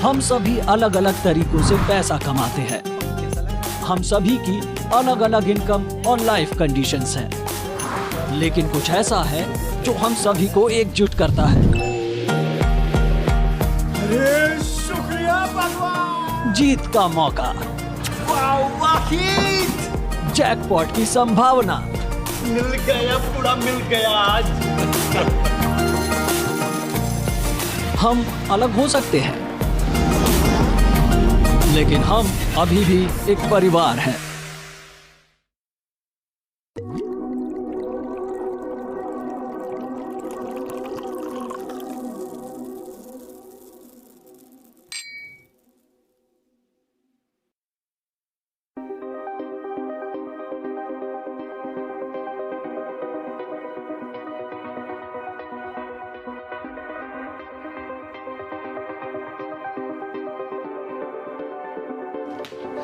हम सभी अलग अलग तरीकों से पैसा कमाते हैं। हम सभी की अलग अलग इनकम और लाइफ कंडीशंस हैं। लेकिन कुछ ऐसा है जो हम सभी को एकजुट करता है। अरे शुक्रिया भगवान। जीत का मौका, वाहिद, जैकपॉट की संभावना। मिल गया, पूरा मिल गया आज। हम अलग हो सकते हैं, लेकिन हम अभी भी एक परिवार हैं।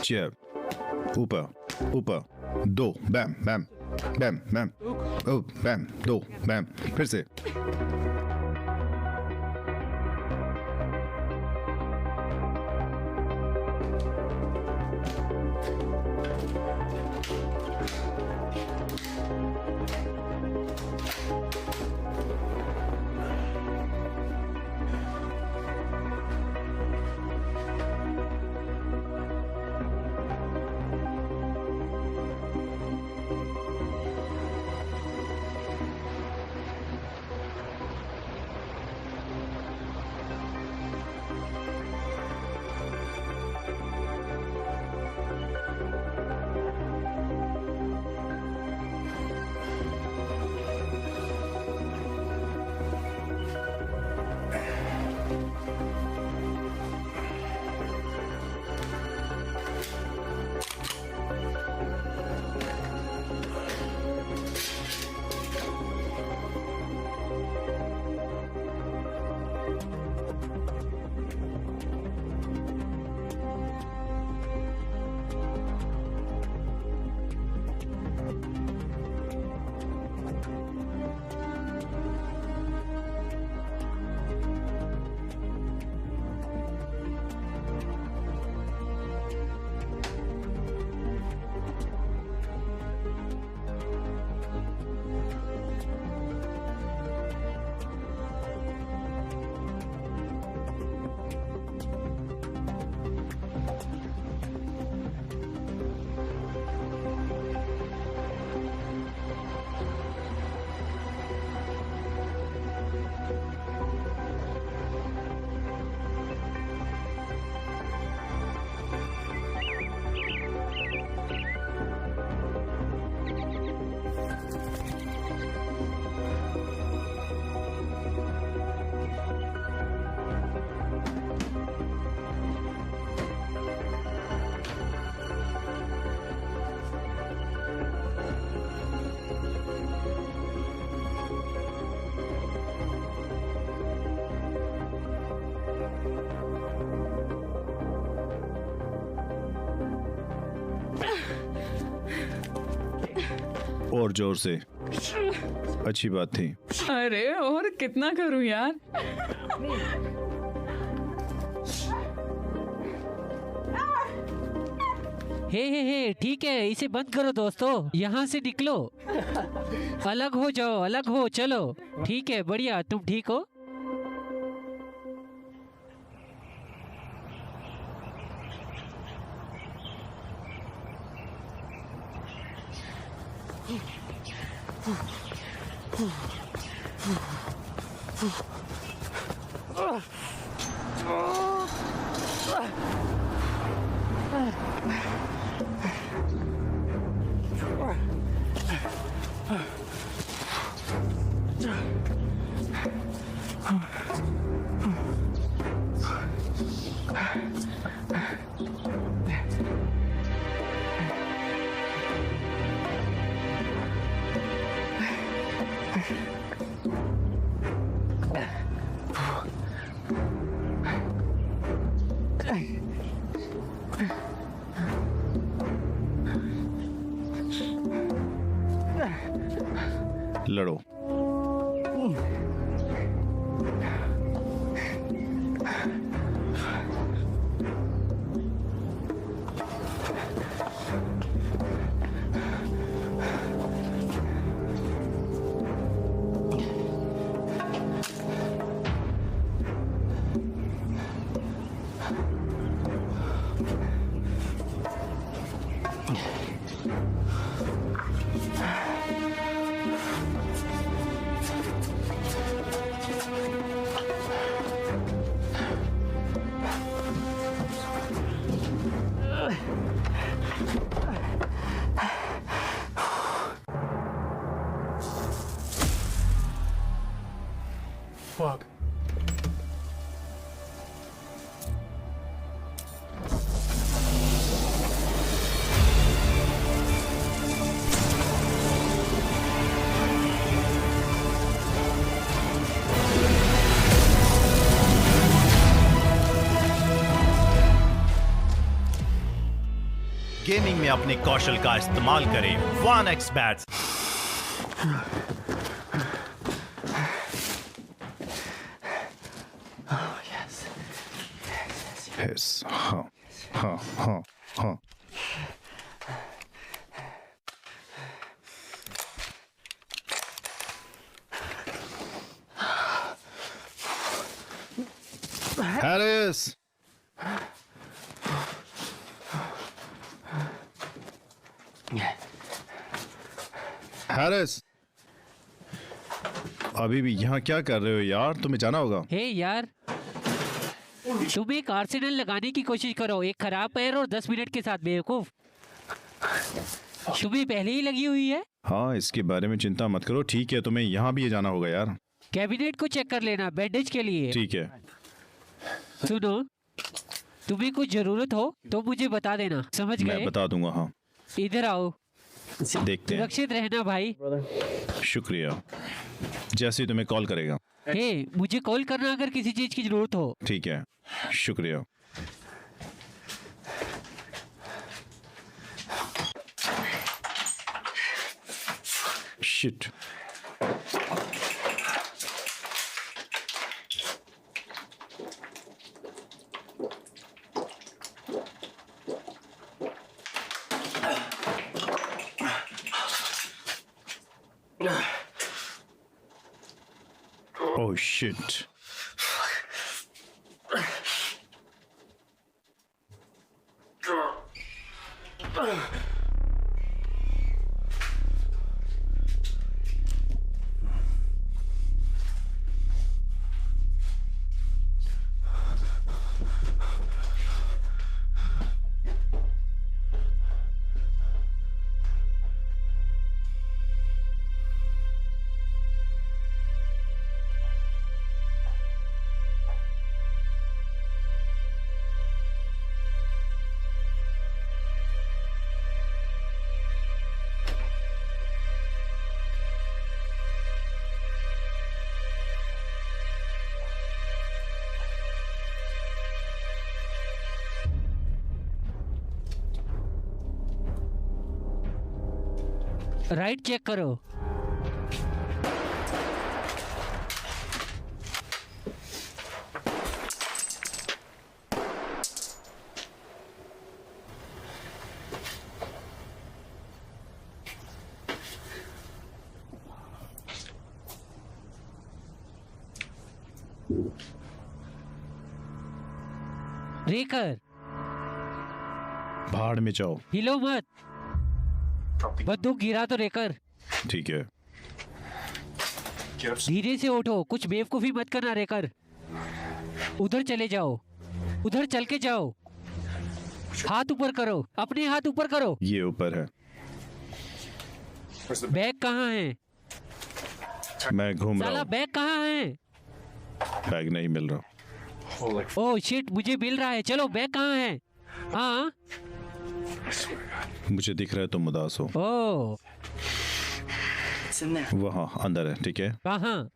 चेयर ऊपर ऊपर, दो बैम बैम बैम बैम, ओ बैम, दो बैम, फिर से। और जोर से, अच्छी बात थी। अरे और कितना करूं यार। हे ठीक है, इसे बंद करो दोस्तों, यहाँ से निकलो। अलग हो जाओ, अलग हो, चलो। ठीक है, बढ़िया, तुम ठीक हो? लड़ो। Fuck. गेमिंग में अपने कौशल का इस्तेमाल करें 1x बैट्स। Yes. हाँ हाँ हाँ हाँ। हैरिस, हैरिस, अभी भी यहाँ क्या कर रहे हो यार? तुम्हें जाना होगा। हे यार, तुम एक आर्सेनल लगाने की कोशिश करो, एक खराब पैर और 10 मिनट के साथ बेवकूफ। तुम्हें पहले ही लगी हुई है। हाँ, इसके बारे में चिंता मत करो। ठीक है, तुम्हें यहाँ भी जाना होगा यार। कैबिनेट को चेक कर लेना बैंडेज के लिए। ठीक है। सुनो, तुम्हें कुछ जरूरत हो तो मुझे बता देना, समझ मैं गए? बता दूंगा। हाँ, इधर आओ, देखते हैं। सुरक्षित रहना भाई। शुक्रिया। जैसे ही तुम्हें कॉल करेगा। हे, मुझे कॉल करना अगर किसी चीज की जरूरत हो। ठीक है, शुक्रिया। Shit. Oh shit. Right check करो। रेकर, भाड़ में जाओ। हिलो मत, बंदूक गिरा तो रेकर। ठीक है। धीरे से उठो, कुछ बेवकूफी मत करना रेकर। उधर चले जाओ, उधर चल के जाओ। हाथ ऊपर करो, अपने हाथ ऊपर करो। ये ऊपर है। बैग कहाँ है? मैं घूम रहा साला हूँ। बैग कहाँ है? बैग नहीं मिल रहा। ओह शिट, मुझे मिल रहा है। चलो बैग कहाँ है? हाँ, मुझे दिख रहा है तुम उदास हो। ओह वहाँ अंदर है। ठीक है, कहाँ?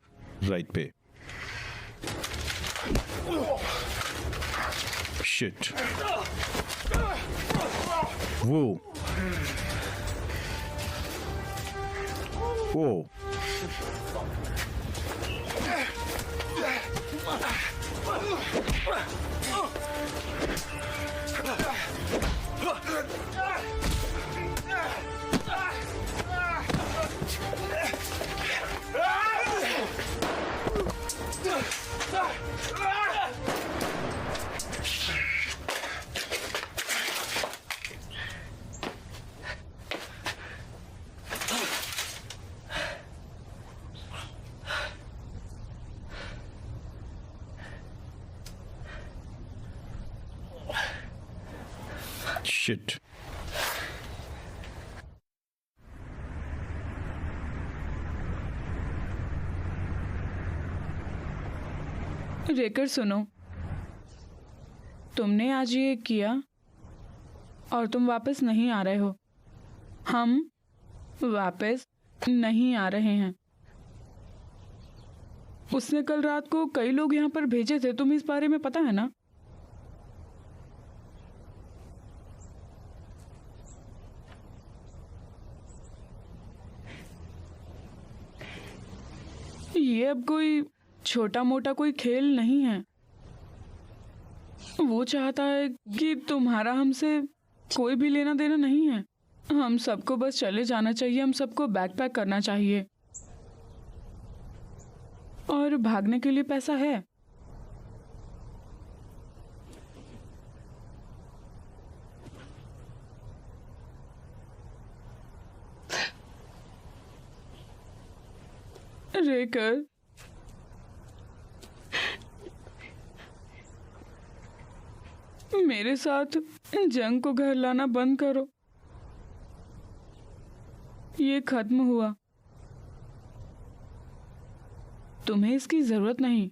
Shit. Whoa. Whoa. Shit. रेकर सुनो, तुमने आज ये किया और तुम वापस नहीं आ रहे हो। हम वापस नहीं आ रहे हैं। उसने कल रात को कई लोग यहाँ पर भेजे थे, तुम्हें इस बारे में पता है ना? ये अब कोई छोटा मोटा कोई खेल नहीं है। वो चाहता है कि तुम्हारा हमसे कोई भी लेना देना नहीं है। हम सबको बस चले जाना चाहिए, हम सबको बैग पैक करना चाहिए और भागने के लिए पैसा है। रेकर, मेरे साथ जंग को घर लाना बंद करो। ये खत्म हुआ। तुम्हें इसकी जरूरत नहीं।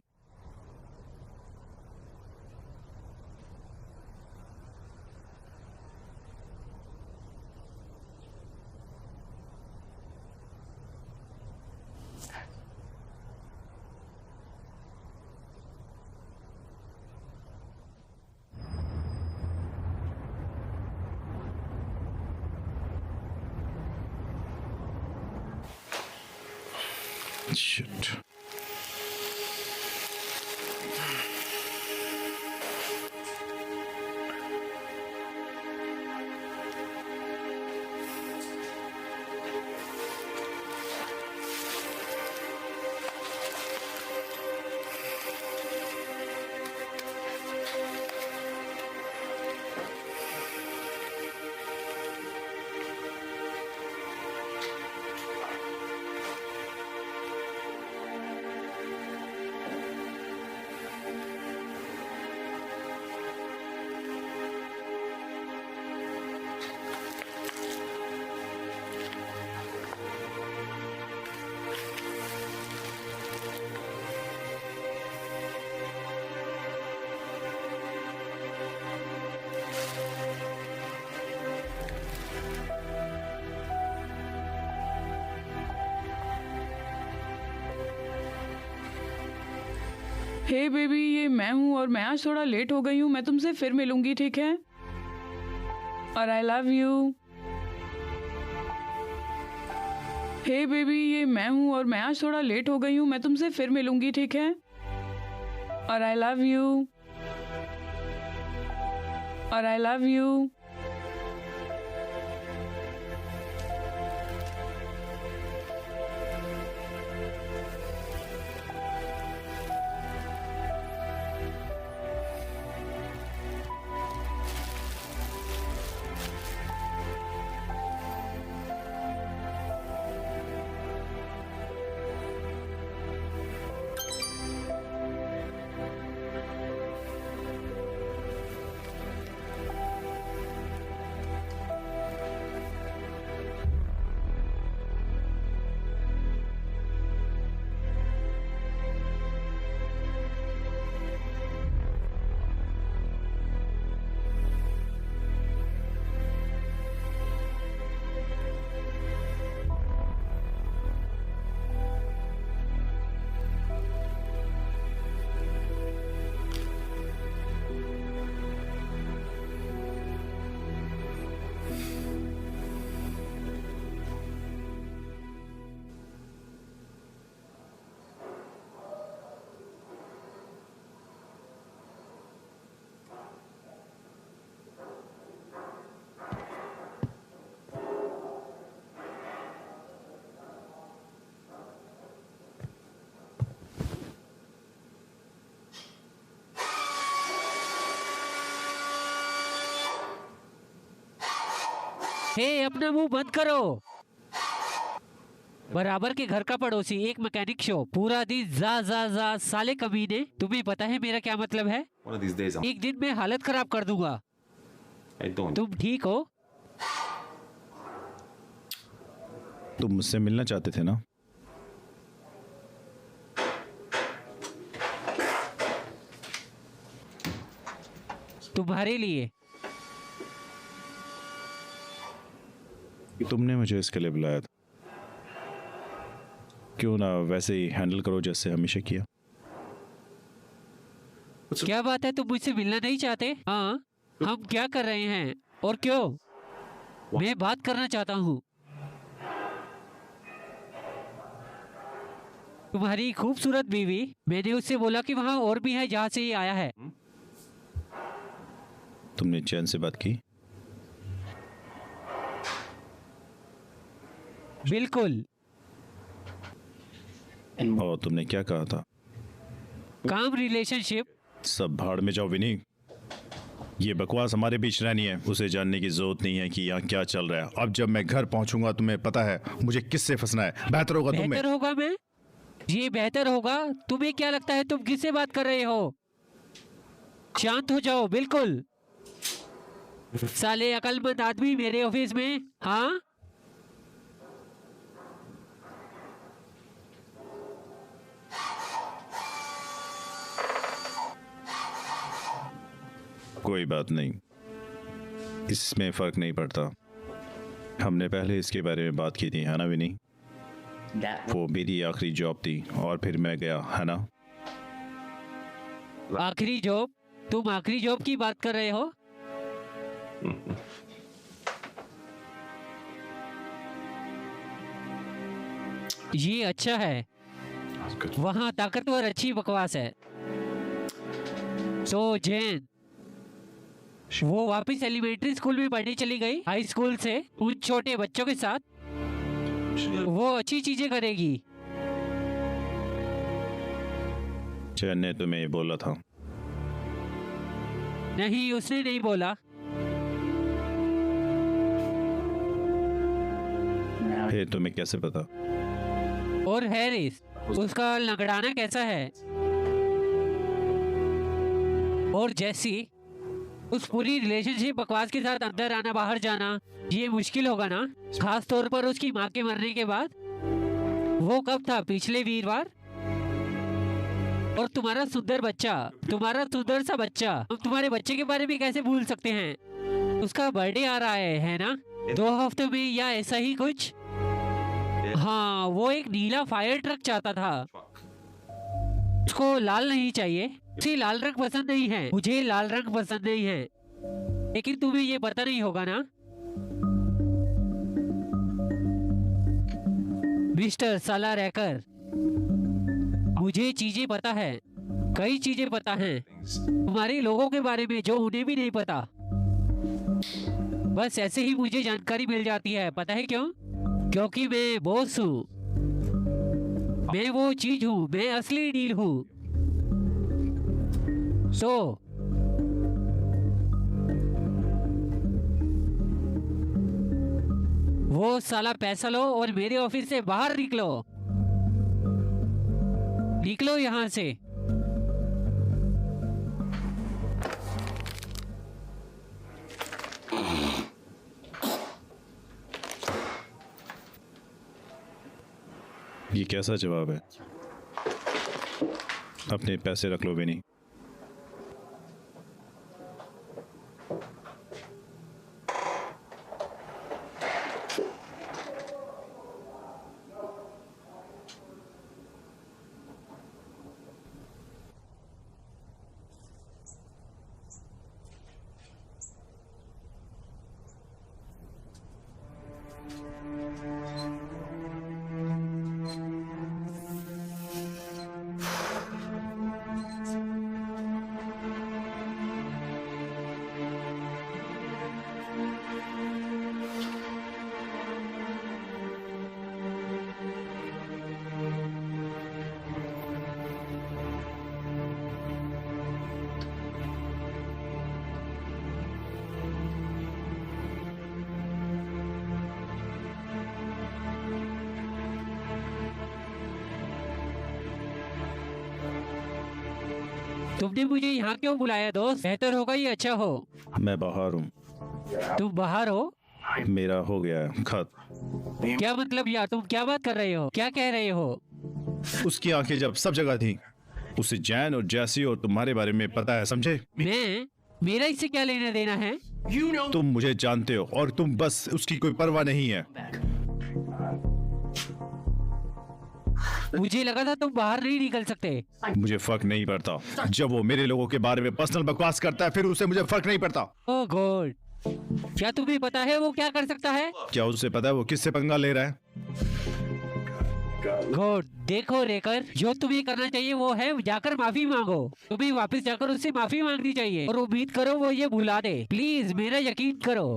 Shit. हे बेबी, ये मैं हूँ और मैं आज थोड़ा लेट हो गई हूँ। मैं तुमसे फिर मिलूंगी, ठीक है? और I love you. Hey baby, ये मैं हूँ और मैं आज थोड़ा लेट हो गई हूँ। मैं तुमसे फिर मिलूंगी, ठीक है? और आई लव यू। और आई लव यू। हे, अपना मुंह बंद करो। बराबर के घर का पड़ोसी, एक मैकेनिक शॉप, पूरा दिन जा जा जा, साले कमीने। तुम्हें पता है मेरा क्या मतलब है? One of these days, एक दिन मैं हालत खराब कर दूंगा। I don't. तुम ठीक हो? तुम मुझसे मिलना चाहते थे ना? तुम्हारे लिए। तुमने मुझे इसके लिए बुलाया था। क्यों ना वैसे ही हैंडल करो जैसे हमेशा किया। क्या बात है, तुम मुझसे मिलना नहीं चाहते? हाँ, हम क्या कर रहे हैं और क्यों? मैं बात करना चाहता हूँ। तुम्हारी खूबसूरत बीवी, मैंने उससे बोला कि वहाँ और भी है जहाँ से ये आया है। तुमने चैन से बात की? बिल्कुल। और तुमने क्या कहा था? काम, रिलेशनशिप। सब भाड़ में जाओ विनी। ये बकवास हमारे बीच रहनी है। उसे जानने की जरूरत नहीं है कि यहाँ क्या चल रहा है। अब जब मैं घर पहुंचूंगा तुम्हें पता है मुझे किससे फंसना है। बेहतर होगा तुम्हें। बेहतर होगा मैं? ये बेहतर होगा? तुम्हें क्या लगता है तुम किससे बात कर रहे हो? शांत हो जाओ, बिल्कुल। साले अकलमंद आदमी मेरे ऑफिस में। हाँ, कोई बात नहीं, इसमें फर्क नहीं पड़ता। हमने पहले इसके बारे में बात की थी, है ना विनी? वो मेरी आखिरी जॉब थी और फिर मैं गया, है ना? आखिरी जॉब? तुम आखिरी जॉब की बात कर रहे हो? ये अच्छा है। वहाँ ताकतवर अच्छी बकवास है। तो जैन, वो वापस एलिमेंट्री स्कूल में पढ़ने चली गई, हाई स्कूल से उन छोटे बच्चों के साथ। वो अच्छी चीजें करेगी। चैन ने तुम्हें ये बोला था? नहीं, उसने नहीं बोला। फिर तुम्हें कैसे पता? और हैरिस, उसका लगड़ाना कैसा है? और जैसी, उस पूरी रिलेशनशिप बकवास के साथ अंदर आना बाहर जाना, ये मुश्किल होगा ना, खास तौर पर उसकी माँ के मरने के बाद। वो कब था? पिछले वीरवार। और तुम्हारा सुंदर बच्चा, तुम्हारा सुंदर सा बच्चा, हम तुम्हारे बच्चे के बारे में कैसे भूल सकते हैं? उसका बर्थडे आ रहा है ना? 2 हफ्ते में या ऐसा ही कुछ। हाँ, वो एक नीला फायर ट्रक चाहता था। उसको लाल नहीं चाहिए। उसे लाल रंग पसंद नहीं है। मुझे लाल रंग पसंद नहीं है। लेकिन तुम्हें ये पता नहीं होगा ना, मिस्टर साला रैकर। मुझे चीजें पता है, कई चीजें पता हैं तुम्हारे लोगों के बारे में जो उन्हें भी नहीं पता। बस ऐसे ही मुझे जानकारी मिल जाती है। पता है क्यों? क्योंकि मैं बॉस हूँ। मैं वो चीज हूँ, मैं असली डील हूँ। वो साला पैसा लो और मेरे ऑफिस से बाहर निकलो। निकलो यहाँ से। ये कैसा जवाब है? अपने पैसे रख लो विनी। तुमने मुझे यहाँ क्यों बुलाया दोस्त? बेहतर होगा ये अच्छा हो। मैं बाहर हूँ, तुम बाहर हो? मेरा हो गया है खत। क्या मतलब यार, तुम क्या बात कर रहे हो? क्या कह रहे हो? उसकी आंखें जब सब जगह थी, उसे जैन और जैसी और तुम्हारे बारे में पता है, समझे? मेरा इससे क्या लेना देना है? तुम मुझे जानते हो और तुम बस उसकी कोई परवाह नहीं है। मुझे लगा था तुम बाहर नहीं निकल सकते। मुझे फर्क नहीं पड़ता। जब वो मेरे लोगों के बारे में पर्सनल बकवास करता है, फिर उसे मुझे फर्क नहीं पड़ता। ओह गॉड, क्या तुम्हें पता है वो क्या कर सकता है? क्या उसे पता है वो किससे पंगा ले रहा है? गॉड, देखो रेकर, जो तुम्हें करना चाहिए वो है जाकर माफी मांगो। तुम्हें वापस जाकर उससे माफी मांगनी चाहिए और उम्मीद करो वो ये भुला दे। प्लीज मेरा यकीन करो।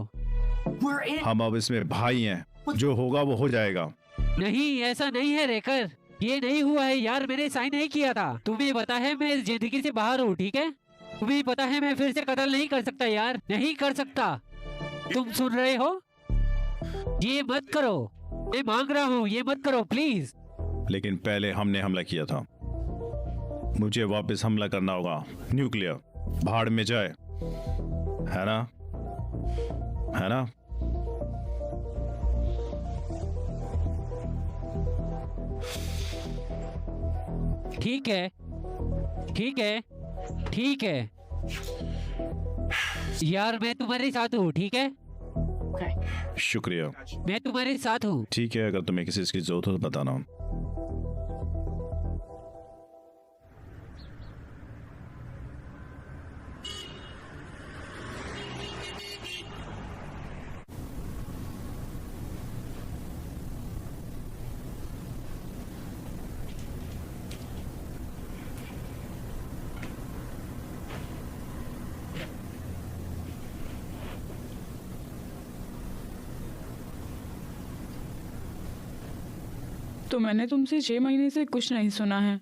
हम अब इसमें भाई हैं, जो होगा वो हो जाएगा। नहीं, ऐसा नहीं है रेकर, ये नहीं हुआ है यार, मैंने साइन नहीं किया था। तुम्हें पता है मैं इस जिंदगी से बाहर हूँ, ठीक है? तुम्हें पता है मैं फिर से कत्ल नहीं कर सकता यार, नहीं कर सकता। तुम सुन रहे हो? ये मत करो, मैं मांग रहा हूँ, ये मत करो प्लीज। लेकिन पहले हमने हमला किया था, मुझे वापस हमला करना होगा। न्यूक्लियर भाड़ में जाए, है ना? है ना? ठीक है, ठीक है, ठीक है यार, मैं तुम्हारे साथ हूँ, ठीक है? शुक्रिया। मैं तुम्हारे साथ हूँ। ठीक है, अगर तुम्हें किसी चीज की जरूरत हो तो बताना। तो मैंने तुमसे 6 महीने से कुछ नहीं सुना है,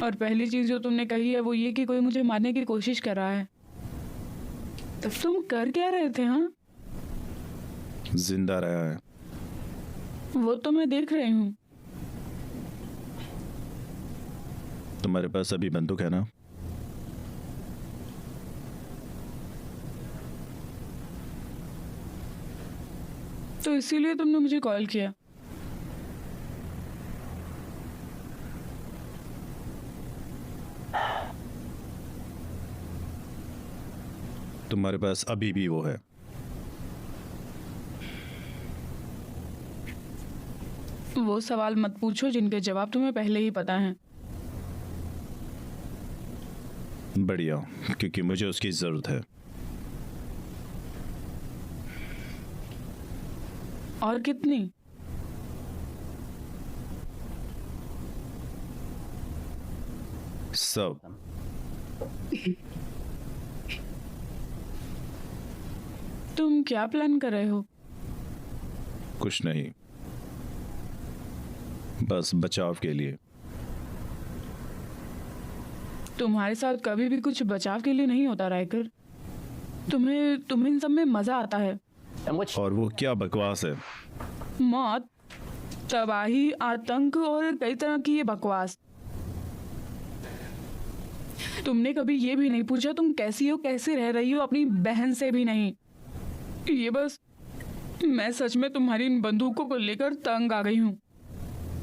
और पहली चीज जो तुमने कही है वो ये कि कोई मुझे मारने की कोशिश कर रहा है। तब तुम कर क्या रहे थे? हाँ, जिंदा रहा है। वो तो मैं देख रही हूँ। तुम्हारे पास अभी बंदूक है ना? तो इसीलिए तुमने मुझे कॉल किया। तुम्हारे पास अभी भी वो है। वो सवाल मत पूछो जिनके जवाब तुम्हें पहले ही पता है। बढ़िया, क्योंकि मुझे उसकी जरूरत है। और कितनी? सब। तुम क्या प्लान कर रहे हो? कुछ नहीं, बस बचाव के लिए। तुम्हारे साथ कभी भी कुछ बचाव के लिए नहीं होता राइकर। तुम्हें इन सब में मजा आता है। और वो क्या बकवास है? मौत, तबाही, आतंक और कई तरह की ये बकवास। तुमने कभी ये भी नहीं पूछा तुम कैसी हो, कैसे रह रही हो, अपनी बहन से भी नहीं। ये बस, मैं सच में तुम्हारी इन बंदूकों को लेकर तंग आ गई हूँ।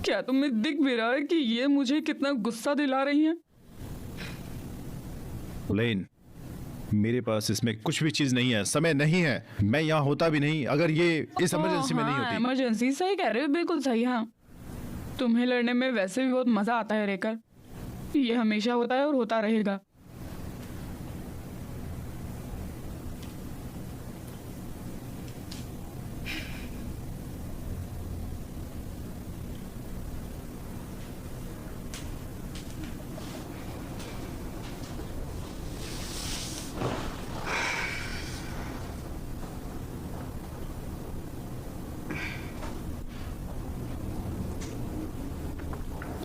क्या तुम्हें दिख भी रहा है कि ये मुझे कितना गुस्सा दिला रही हैं? लेन, मेरे पास इसमें कुछ भी चीज नहीं है, समय नहीं है। मैं यहाँ होता भी नहीं अगर ये इस इमरजेंसी में नहीं होती। इमरजेंसी, सही कह रहे हो, बिल्कुल सही। हाँ, तुम्हें लड़ने में वैसे भी बहुत मजा आता है रेकर। ये हमेशा होता है और होता रहेगा।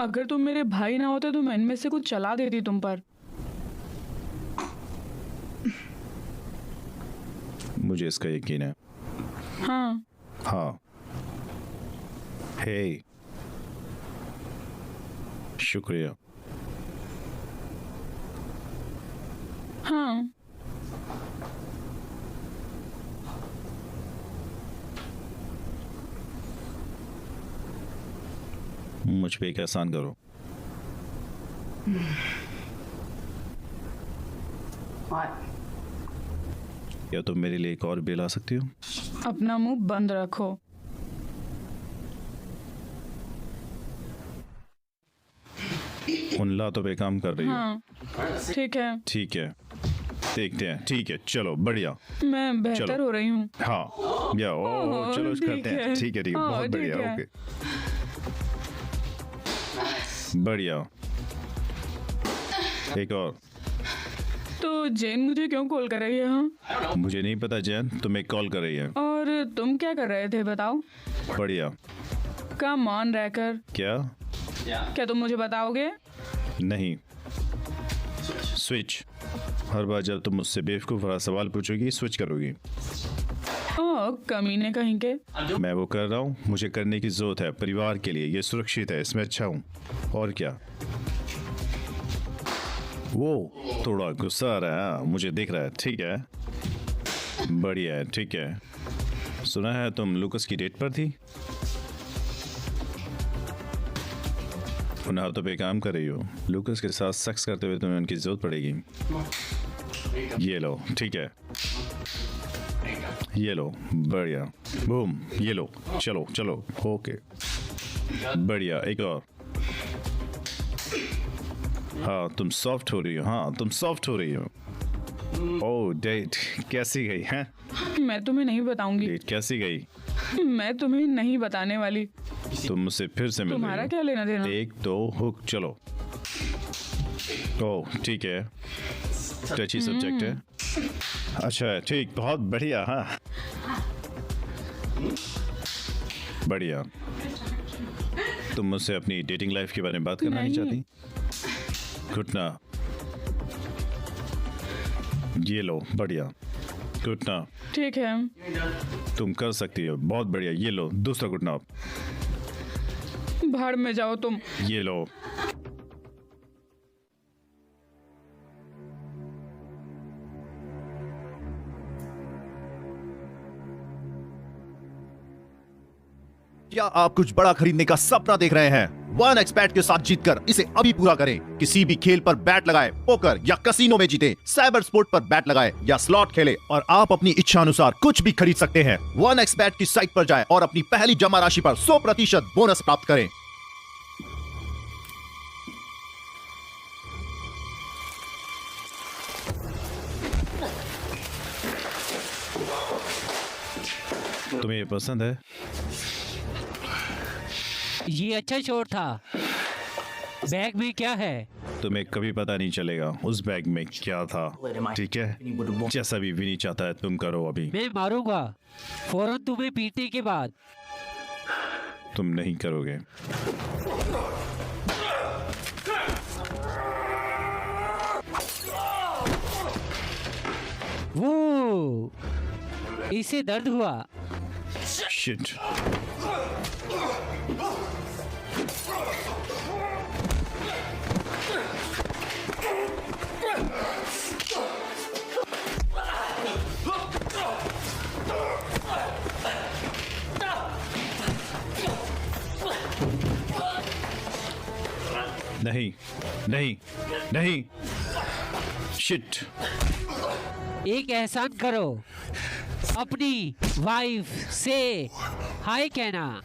अगर तुम मेरे भाई ना होते तो मैं इनमें से कुछ चला देती तुम पर। मुझे इसका यकीन है। हाँ, हाँ। हे, शुक्रिया। हाँ, मुझ पे एक एहसान करो। क्या तुम मेरे लिए एक और बेल ला सकती हो? अपना मुंह बंद रखो। उन लातों पे काम कर रही हो? हाँ, ठीक है, ठीक है, देखते हैं। ठीक है, चलो बढ़िया। मैं बेहतर चलो। हो रही हूँ। हाँ या ओ चलो ठीक करते हैं। है। ठीक है, ठीक है, हाँ, बहुत ठीक बढ़िया। है। ओके, बढ़िया। एक और। तो जेन मुझे क्यों कॉल कर रही है? हाँ, मुझे नहीं पता जैन, तुम्हें कॉल कर रही है। और तुम क्या कर रहे थे बताओ? बढ़िया। कम ऑन रैकर, क्या? क्या तुम मुझे बताओगे? नहीं। स्विच। हर बार जब तुम मुझसे बेवकूफ़ वाला सवाल पूछोगी स्विच करोगी। ओह, कमीने कहीं के। मैं वो कर रहा हूँ, मुझे करने की जरूरत है परिवार के लिए। ये सुरक्षित है, इसमें अच्छा हूँ। और क्या? वो थोड़ा गुस्सा आ रहा है, मुझे दिख रहा है। ठीक है, बढ़िया है। ठीक है, सुना है तुम लुकस की डेट पर थी? उन हाथों पे काम कर रही हो। लुकस के साथ सेक्स करते हुए तुम्हें उनकी जरूरत पड़ेगी। ये लो। ठीक है, ये लो। बढ़िया। बूम, ये लो। चलो चलो। ओके, बढ़िया। एक और। हाँ, तुम सॉफ्ट हो रही हो। हाँ, तुम सॉफ्ट हो रही हो। ओह, डेट कैसी गई है? मैं तुम्हें नहीं बताऊंगी। डेट कैसी गई? मैं तुम्हें नहीं बताने वाली। तुम मुझसे फिर से मिल तुम्हारा रही क्या लेना देना? हो। एक दो हुक। चलो। ओह, ठीक है, टची सब्जेक्ट है। अच्छा है, ठीक, बहुत बढ़िया। हाँ, बढ़िया। तुम मुझसे अपनी डेटिंग लाइफ के बारे में बात करना नहीं नहीं। चाहती? घुटना। ये लो। बढ़िया। घुटना। ठीक है, तुम कर सकती हो। बहुत बढ़िया। ये लो दूसरा घुटना। भाड़ में जाओ तुम। ये लो। क्या आप कुछ बड़ा खरीदने का सपना देख रहे हैं? वन एक्सबेट के साथ जीतकर इसे अभी पूरा करें। किसी भी खेल पर बैट लगाए, पोकर या कसिनो में जीते, साइबर स्पोर्ट पर बैट लगाए या स्लॉट खेले और आप अपनी इच्छा अनुसार कुछ भी खरीद सकते हैं। वन एक्सबेट की साइट पर जाएं और अपनी पहली जमा राशि पर 100% बोनस प्राप्त करें। तुम्हें ये पसंद है? ये अच्छा शॉट था। बैग में क्या है? तुम्हें कभी पता नहीं चलेगा उस बैग में क्या था। ठीक है, जैसा भी विनी चाहता है तुम करो। अभी मैं मारूंगा फौरन तुम्हें पीटने के बाद। तुम नहीं करोगे। वो इसे दर्द हुआ। शिट। नहीं नहीं नहीं। शिट। एक एहसान करो, अपनी वाइफ से हाय कहना।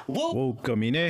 वो कमीने।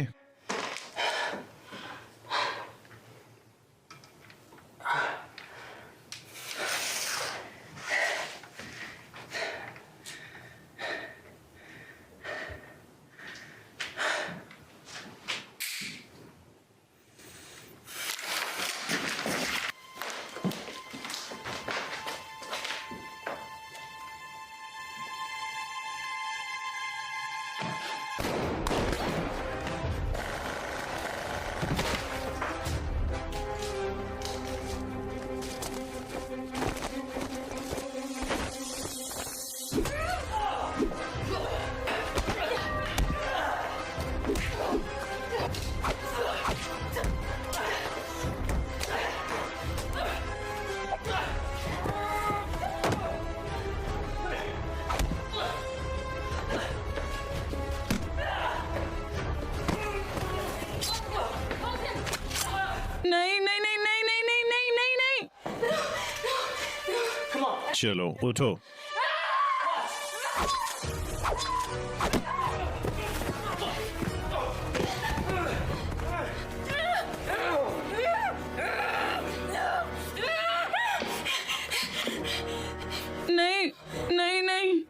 नहीं नहीं नहीं नहीं नहीं नहीं नहीं नहीं नहीं। चलो उठो। नहीं नहीं नहीं।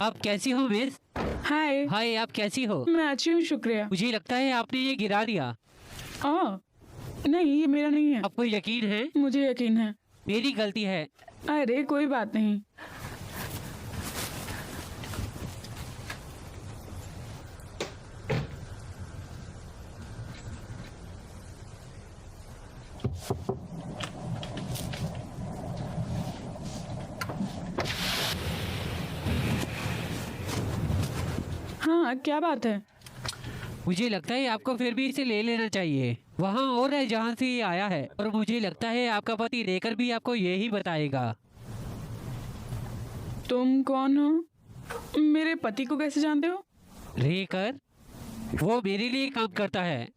आप कैसी हो मिस? हाय। हाय, आप कैसी हो? मैं अच्छी हूँ, शुक्रिया। मुझे लगता है आपने ये गिरा दिया। नहीं, ये मेरा नहीं है। आपको यकीन है? मुझे यकीन है। मेरी गलती है। अरे कोई बात नहीं। हाँ, क्या बात है? मुझे लगता है आपको फिर भी इसे ले लेना चाहिए। वहाँ और है जहाँ से ये आया है, और मुझे लगता है आपका पति रेकर भी आपको यही बताएगा। तुम कौन हो? मेरे पति को कैसे जानते हो? रेकर, वो मेरे लिए काम करता है,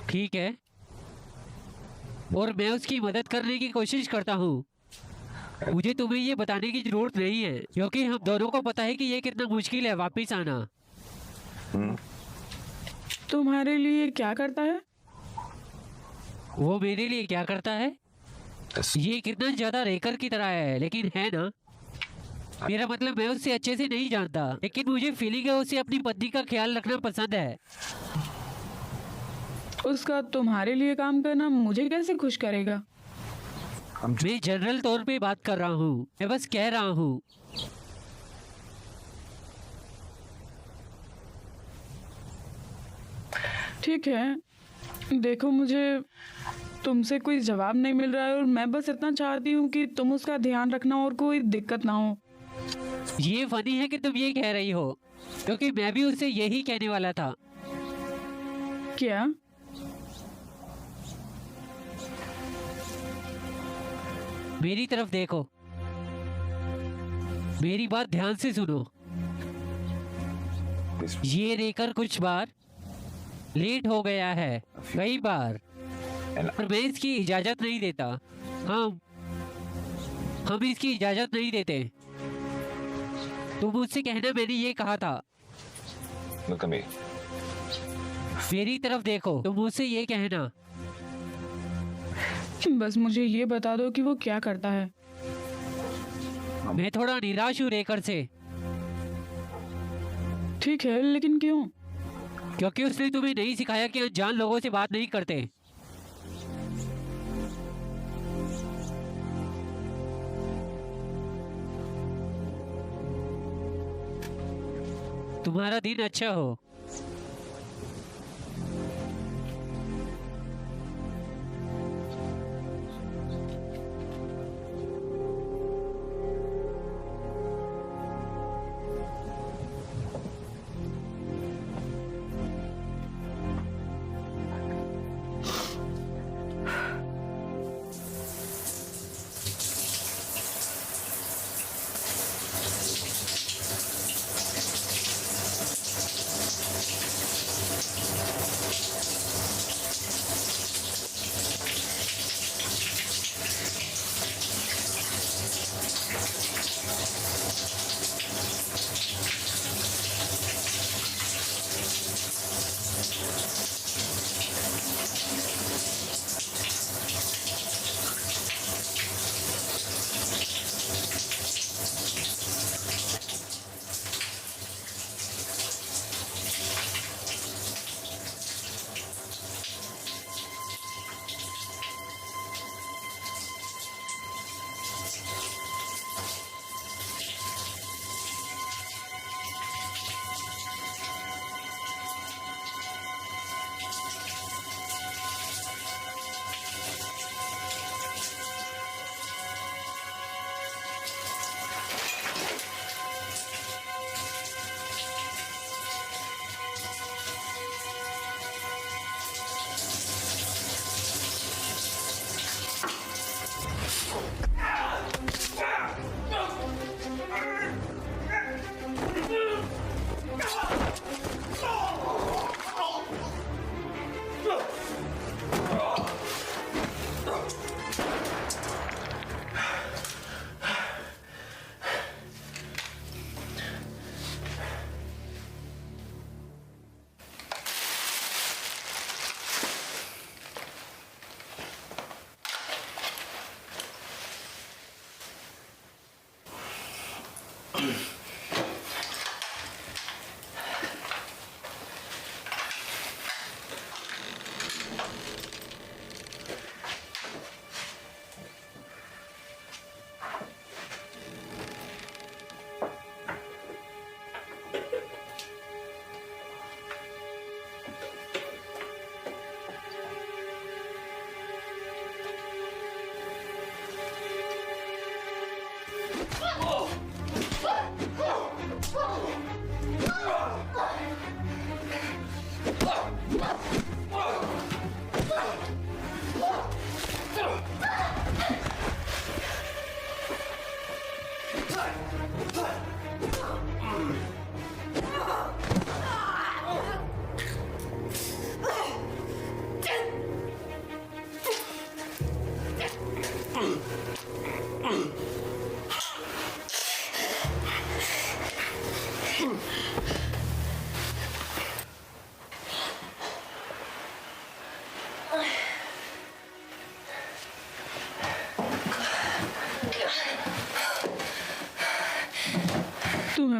ठीक है, और मैं उसकी मदद करने की कोशिश करता हूँ। मुझे तुम्हें ये बताने की जरूरत नहीं है, क्योंकि हम दोनों को पता है कि ये कितना मुश्किल है वापस आना। तुम्हारे लिए क्या करता है? वो मेरे लिए क्या करता है? ये कितना ज्यादा रेकर की तरह है, लेकिन है ना, मेरा मतलब मैं उससे अच्छे से नहीं जानता, लेकिन मुझे फीलिंग है उसे अपनी पत्नी का ख्याल रखना पसंद है। उसका तुम्हारे लिए काम करना मुझे कैसे खुश करेगा? मैं जनरल तौर पे बात कर रहा हूँ, मैं बस कह रहा हूँ। ठीक है, देखो, मुझे तुमसे कोई जवाब नहीं मिल रहा है और मैं बस इतना चाहती हूँ कि तुम उसका ध्यान रखना और कोई दिक्कत ना हो। ये फनी है कि तुम ये कह रही हो, क्योंकि मैं भी उससे यही कहने वाला था। क्या? मेरी तरफ देखो, मेरी बात ध्यान से सुनो। ये रेकर कुछ बार लेट हो गया है, कई बार, और मैं इसकी इजाजत नहीं देता। हम इसकी इजाजत नहीं देते। तुम मुझसे कहना मैंने ये कहा था। मेरी तरफ देखो, तुम मुझसे ये कहना। बस मुझे ये बता दो कि वो क्या करता है। मैं थोड़ा निराश हूँ रेकर से। ठीक है, लेकिन क्यों? क्योंकि उसने तुम्हें नहीं सिखाया कि अनजान लोगों से बात नहीं करते। तुम्हारा दिन अच्छा हो।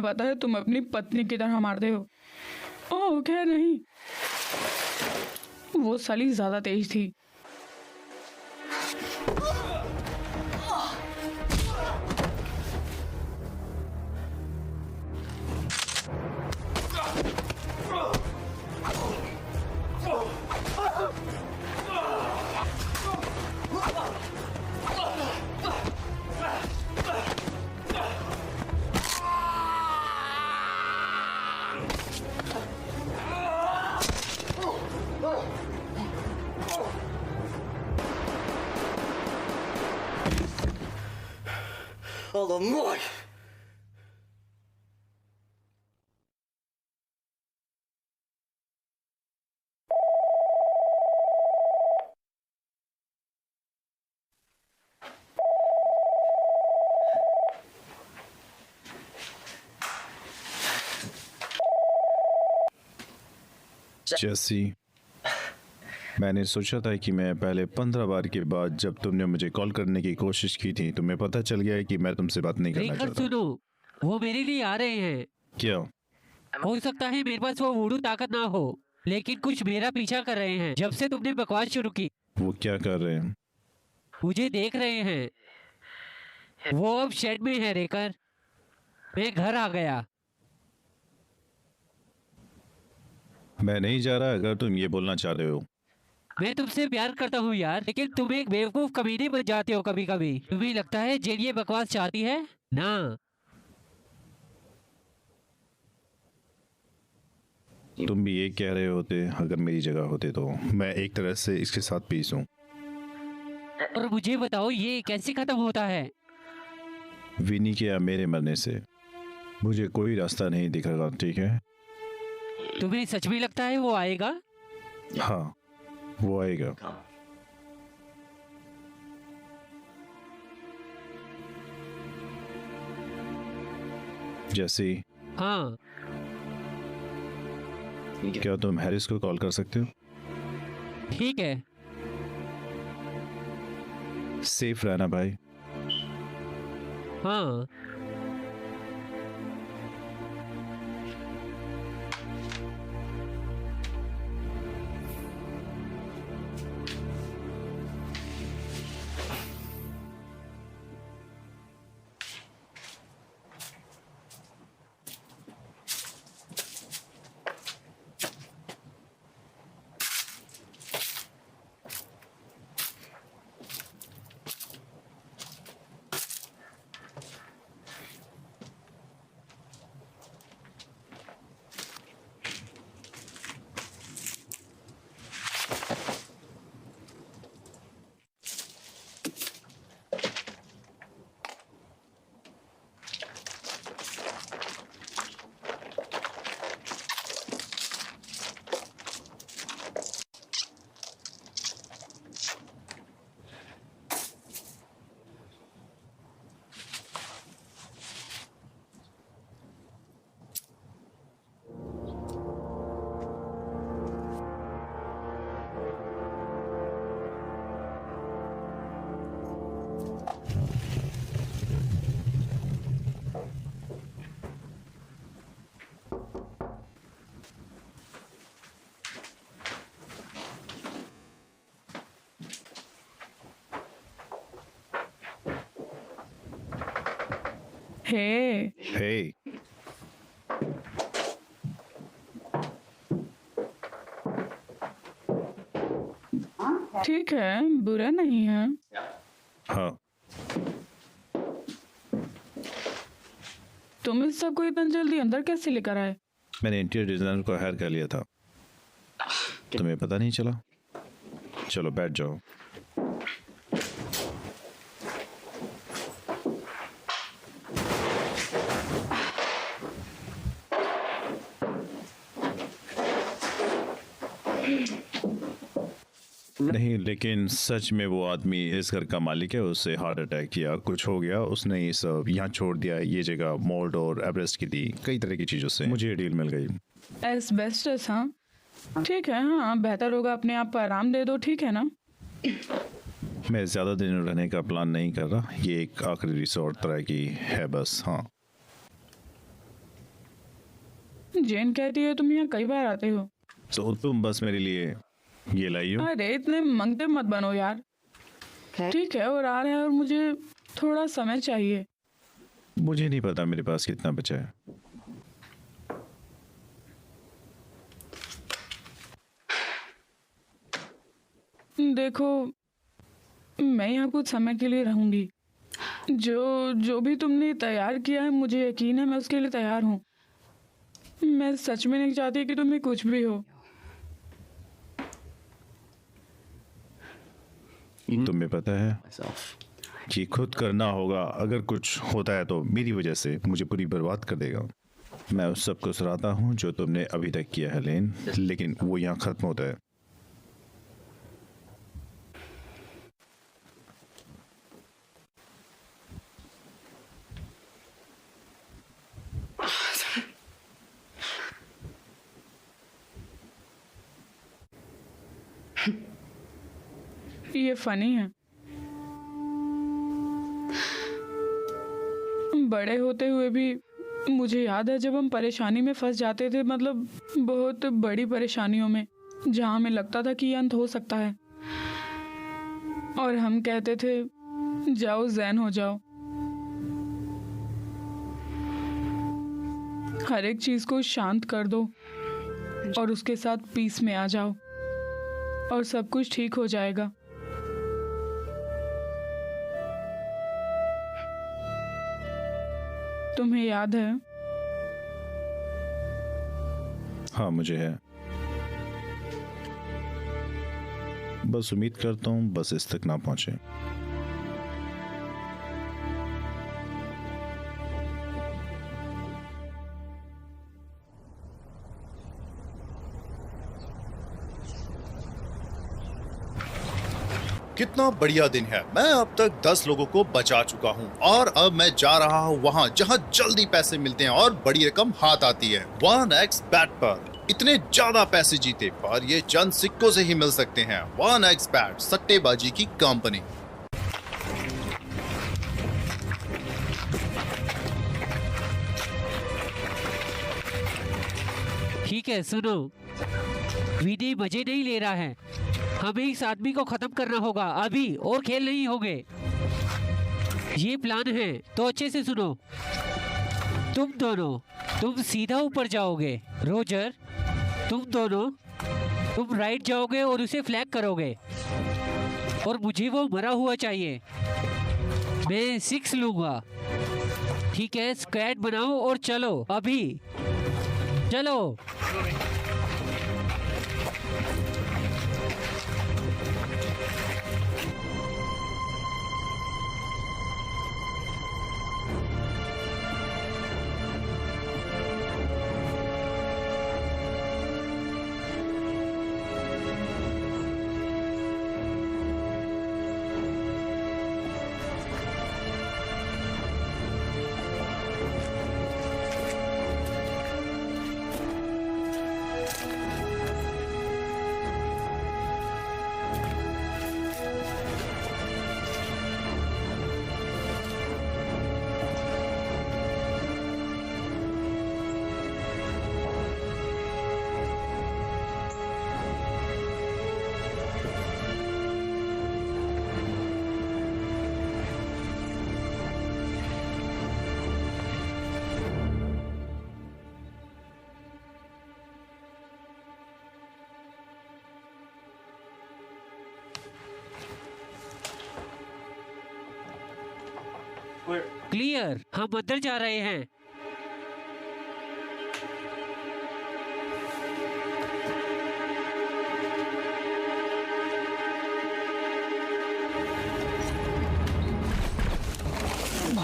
तुम्हें पता है तुम अपनी पत्नी की तरह मारते हो। ओह खैर नहीं, वो साली ज्यादा तेज थी। जैसी मैंने सोचा था कि मैं पहले 15 बार के बाद जब तुमने मुझे कॉल करने की कोशिश की थी तुम्हें पता चल गया है कि मैं तुमसे बात नहीं करना रेकर चाहता। सुनो, वो मेरे लिए आ रहे हैं। क्या? हो सकता है मेरे पास वो वुडू ताकत ना हो, लेकिन कुछ मेरा पीछा कर रहे हैं जब से तुमने बकवास शुरू की। वो क्या कर रहे हैं? मुझे देख रहे हैं। वो अब शेड में है रेकर। मैं घर आ गया। मैं नहीं जा रहा अगर तुम ये बोलना चाह रहे हो। मैं तुमसे प्यार करता हूँ यार, लेकिन तुम एक बेवकूफ कमीने बन जाते हो कभी कभी। तुम्हें लगता है जेन ये बकवास चाहती है ना? तुम भी ये कह रहे होते अगर मेरी जगह होते तो मैं एक तरह से इसके साथ पीस हूँ। और मुझे बताओ ये कैसे खत्म होता है? विनी के या मेरे मरने से मुझे कोई रास्ता नहीं दिख रहा, ठीक है? तुम्हें सच में लगता है वो आएगा? हाँ वो आएगा। जैसे हाँ। क्या तुम हैरिस को कॉल कर सकते हो? ठीक है। सेफ रहना भाई। हाँ। हे हे ठीक है, बुरा नहीं है। हाँ तुम इस सबको इतना जल्दी अंदर कैसे लेकर आए? मैंने इंटीरियर डिजाइनर को हायर कर लिया था। तुम्हें पता नहीं चला? चलो बैठ जाओ। नहीं लेकिन सच में वो आदमी इस घर का मालिक है, उससे हार्ट अटैक किया, कुछ हो गया, उसने ये सब यहाँ छोड़ दिया। ये जगह मोल्ड और एवरेस्ट की थी, कई तरह की चीज़ों से मुझे ये डील मिल गई। एस्बेस्टस? हाँ ठीक है, हाँ बेहतर होगा अपने आप को आराम दे दो, ठीक है ना? मैं ज़्यादा दिन रहने का प्लान नहीं कर रहा, ये एक आखिरी रिसोर्ट तरह की है बस। हाँ जेन कहती है तुम यहाँ कई बार आते हो। तो तुम बस मेरे लिए ये लाई हो? अरे इतने मंगते मत बनो यार। ठीक है, और आ रहा है और मुझे थोड़ा समय चाहिए। मुझे नहीं पता मेरे पास कितना बचा है। देखो, मैं यहाँ कुछ समय के लिए रहूंगी। जो भी तुमने तैयार किया है, मुझे यकीन है मैं उसके लिए तैयार हूँ। मैं सच में नहीं चाहती कि तुम्हें कुछ भी हो। तुम्हें पता है कि खुद करना होगा। अगर कुछ होता है तो मेरी वजह से मुझे पूरी बर्बाद कर देगा। मैं उस सब को सराहता हूँ जो तुमने अभी तक किया है लेन, लेकिन वो यहाँ खत्म होता है। ये फनी है। बड़े होते हुए भी मुझे याद है जब हम परेशानी में फंस जाते थे, मतलब बहुत बड़ी परेशानियों में, जहाँ हमें लगता था कि ये अंत हो सकता है, और हम कहते थे जाओ ज़ेन हो जाओ। हर एक चीज को शांत कर दो और उसके साथ पीस में आ जाओ और सब कुछ ठीक हो जाएगा। तुम्हें याद है? हाँ मुझे है। बस उम्मीद करता हूँ बस इस तक ना पहुंचे। कितना बढ़िया दिन है। मैं अब तक 10 लोगों को बचा चुका हूँ और अब मैं जा रहा हूँ वहाँ जहाँ जल्दी पैसे मिलते हैं और बड़ी रकम हाथ आती है। 1xBet पर इतने ज्यादा पैसे जीते पर ये चंद सिक्कों से ही मिल सकते हैं। 1xBet सट्टेबाजी की कंपनी। ठीक है सुनो, विनय मजे नहीं ले रहा है। हमें इस आदमी को खत्म करना होगा अभी, और खेल नहीं होंगे। ये प्लान है तो अच्छे से सुनो। तुम दोनों, तुम सीधा ऊपर जाओगे। रोजर, तुम राइट जाओगे और उसे फ्लैग करोगे, और मुझे वो मरा हुआ चाहिए। मैं 6 लूंगा। ठीक है, स्क्वाड बनाओ और चलो अभी, चलो। क्लियर, हम अंदर जा रहे हैं।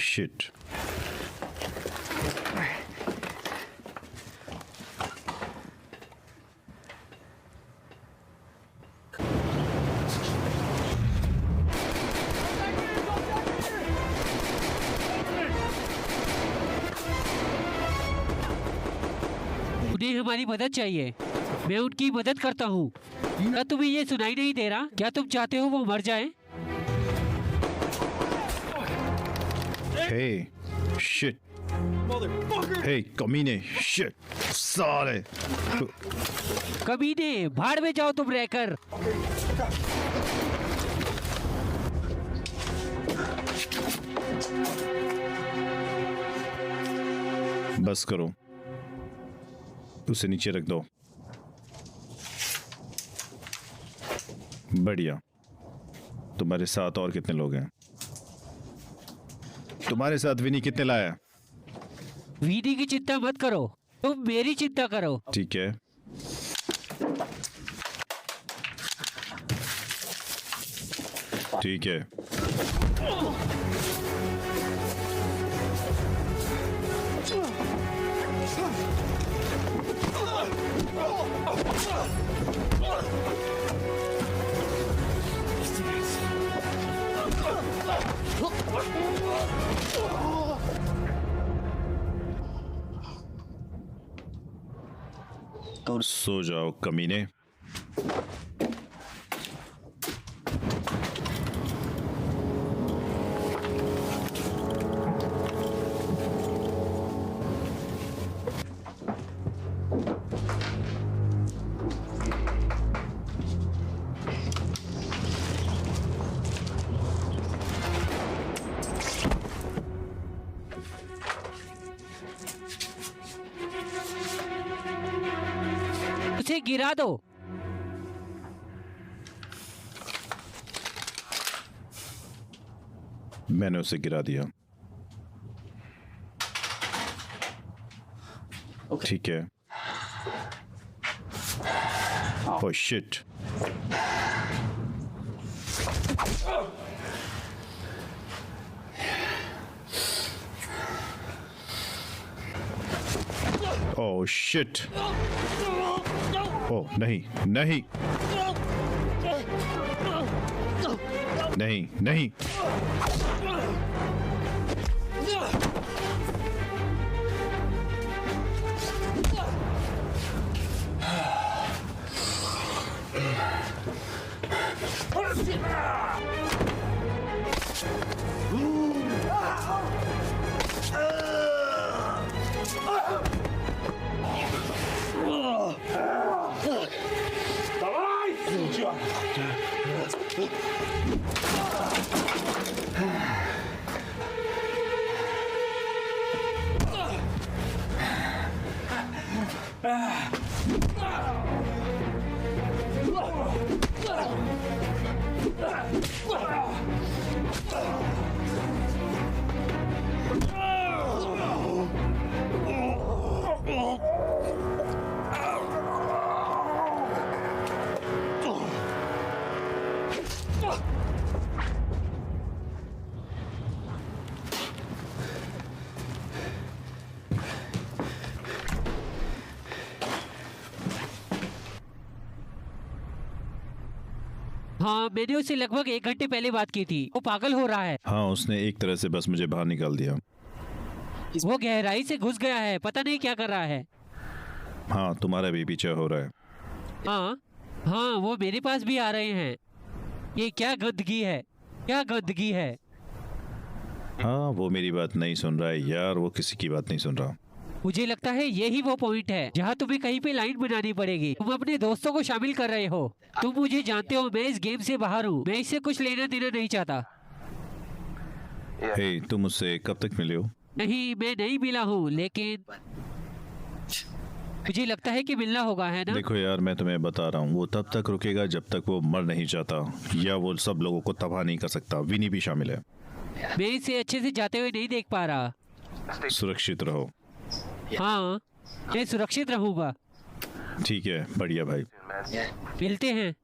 शिट। उन्हें हमारी मदद चाहिए। मैं उनकी मदद करता हूँ। क्या तुम्हें ये सुनाई नहीं दे रहा? क्या तुम चाहते हो वो मर जाए? हे शिट, हे कमीने, शिट, साले। कमीने, भाड़ में जाओ तुम रहकर। बस करो, उसे नीचे रख दो। बढ़िया। तुम्हारे साथ और कितने लोग हैं? तुम्हारे साथ विनी कितने लाया? वीडी की चिंता मत करो, तुम मेरी चिंता करो। ठीक है। ठीक है। सो जाओ कमीने। उसे गिरा दो। मैंने उसे गिरा दिया। ठीक है। Oh shit. Oh shit. ओह नहीं नहीं नहीं नहीं। हाँ, मैंने उससे लगभग 1 घंटे पहले बात की थी। वो पागल हो रहा है। हाँ, उसने एक तरह से बस मुझे बाहर निकाल दिया। वो गहराई से घुस गया है, पता नहीं क्या कर रहा है। हाँ, तुम्हारा भी पीछा हो रहा है। हाँ हाँ, वो मेरे पास भी आ रहे हैं। ये क्या गंदगी है, क्या गंदगी है। हाँ, वो मेरी बात नहीं सुन रहा है यार, वो किसी की बात नहीं सुन रहा। मुझे लगता है यही वो पॉइंट है जहाँ तुम्हें कहीं पे लाइन बनानी पड़ेगी। तुम अपने दोस्तों को शामिल कर रहे हो। तुम मुझे जानते हो, मैं इस गेम से बाहर हूँ। मैं इससे कुछ लेना देना नहीं चाहता। हे, तुम उससे कब तक मिले हो? नहीं, मैं नहीं मिला हूँ, लेकिन मुझे लगता है कि मिलना होगा, है ना? देखो यार, मैं तुम्हें बता रहा हूँ, वो तब तक रुकेगा जब तक वो मर नहीं जाता, या वो सब लोगों को तबाह नहीं कर सकता। विनी भी शामिल है। मैं इसे अच्छे से जाते हुए नहीं देख पा रहा। सुरक्षित रहो। हाँ, मैं सुरक्षित रहूंगा। ठीक है, बढ़िया भाई। मिलते हैं।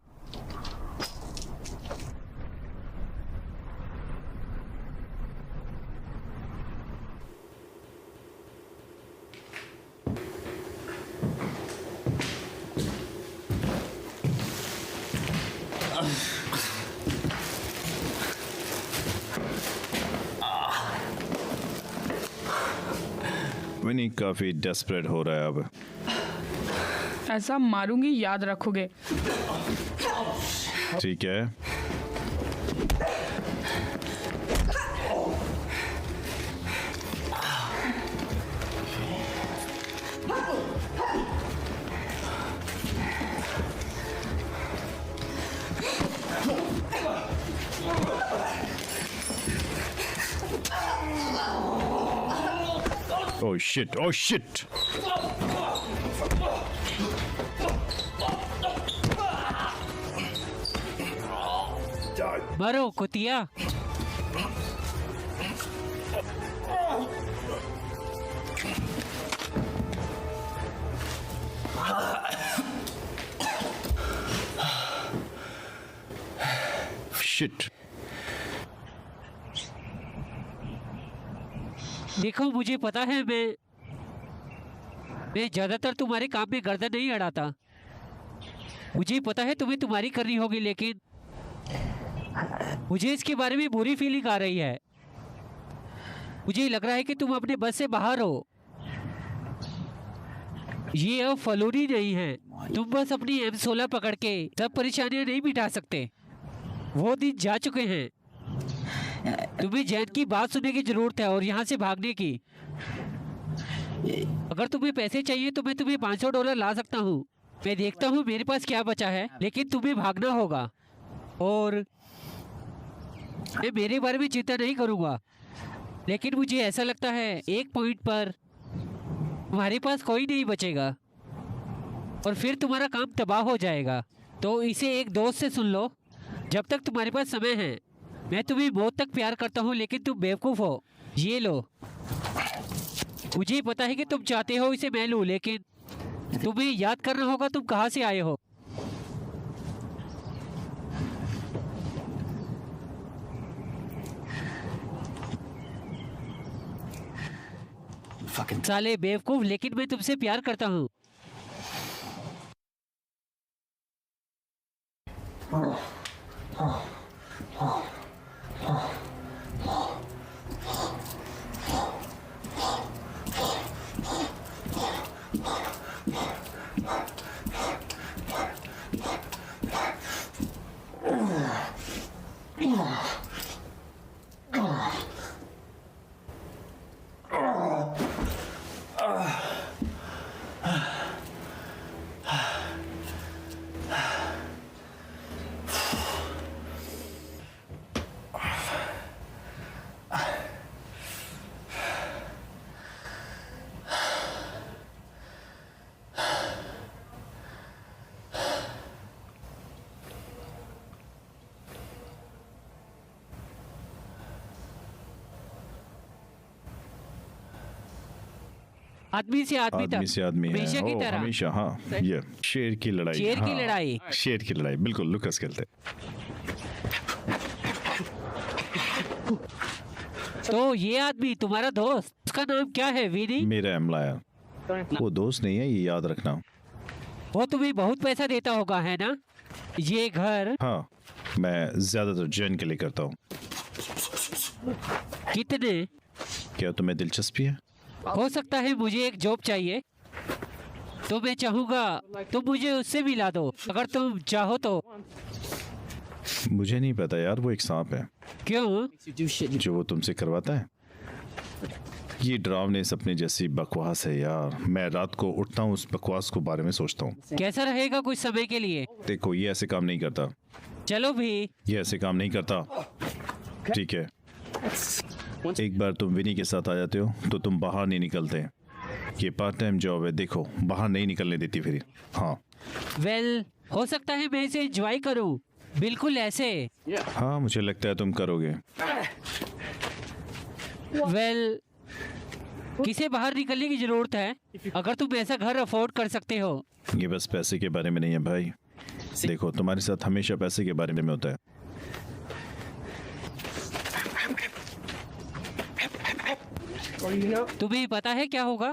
विनी काफी डेस्परेट हो रहा है अब। ऐसा मारूंगी, याद रखोगे। ठीक है। Oh shit! Oh shit! मरो कुतिया। Shit! देखो मुझे पता है मैं ज्यादातर तुम्हारे काम में गर्दन नहीं अड़ाता। मुझे पता है तुम्हें तुम्हारी करनी होगी, लेकिन मुझे इसके बारे में बुरी फीलिंग आ रही है। मुझे लग रहा है कि तुम अपने बस से बाहर हो। ये अब फलूरी नहीं है। तुम बस अपनी M16 पकड़ के सब परेशानियां नहीं मिटा सकते। वो दिन जा चुके हैं। तुम्हें जैन की बात सुनने की जरूरत है और यहाँ से भागने की। अगर तुम्हें पैसे चाहिए तो मैं तुम्हें $500 ला सकता हूँ। मैं देखता हूँ मेरे पास क्या बचा है, लेकिन तुम्हें भागना होगा। और मैं मेरे बारे में चिंता नहीं करूँगा, लेकिन मुझे ऐसा लगता है एक पॉइंट पर तुम्हारे पास कोई नहीं बचेगा और फिर तुम्हारा काम तबाह हो जाएगा। तो इसे एक दोस्त से सुन लो जब तक तुम्हारे पास समय है। मैं तुम्हें बहुत तक प्यार करता हूँ, लेकिन तुम बेवकूफ़ हो। ये लो। मुझे पता है कि तुम चाहते हो इसे मैं लूँ, लेकिन तुम्हें याद करना होगा तुम कहाँ से आए हो। साले बेवकूफ, लेकिन मैं तुमसे प्यार करता हूँ। आदमी से आदमी तक, आदमी से आदमी है। हमेशा की ओह, तरह। हमेशा। हाँ, ये शेर की लड़ाई। शेर की हाँ, लड़ाई। शेर की लड़ाई, बिल्कुल लुकस खेलते। तो ये आदमी तुम्हारा दोस्त, उसका नाम क्या है? विनी? मेरा एम्प्लॉयर। वो दोस्त नहीं है, ये याद रखना। वो तुम्हें बहुत पैसा देता होगा, है ना? ये घर हाँ, मैं ज्यादातर जैन के लिए करता हूँ। कितने? क्या तुम्हें दिलचस्पी है? हो सकता है मुझे एक जॉब चाहिए, तो मैं चाहूँगा तुम मुझे उससे मिला दो, अगर तुम चाहो तो। मुझे नहीं पता यार, वो एक सांप है। क्यों? जो वो तुमसे करवाता है। ये डरावने सपने जैसी बकवास है यार। मैं रात को उठता हूँ, उस बकवास को बारे में सोचता हूँ। कैसा रहेगा कुछ समय के लिए? देखो, ये ऐसे काम नहीं करता। चलो भी। ये ऐसे काम नहीं करता, ठीक है? एक बार तुम विनी के साथ आ जाते हो तो तुम बाहर नहीं निकलते। ये पार्ट टाइम जॉब है, देखो बाहर नहीं निकलने देती फिर। हाँ वेल, हो सकता है मैं इसे एंजॉय करूं, बिल्कुल ऐसे। हाँ, मुझे लगता है तुम करोगे। वेल, किसे बाहर निकलने की जरूरत है अगर तुम ऐसा घर अफोर्ड कर सकते हो? ये बस पैसे के बारे में नहीं है भाई। देखो, तुम्हारे साथ हमेशा पैसे के बारे में होता है। तुम्हें पता है क्या होगा?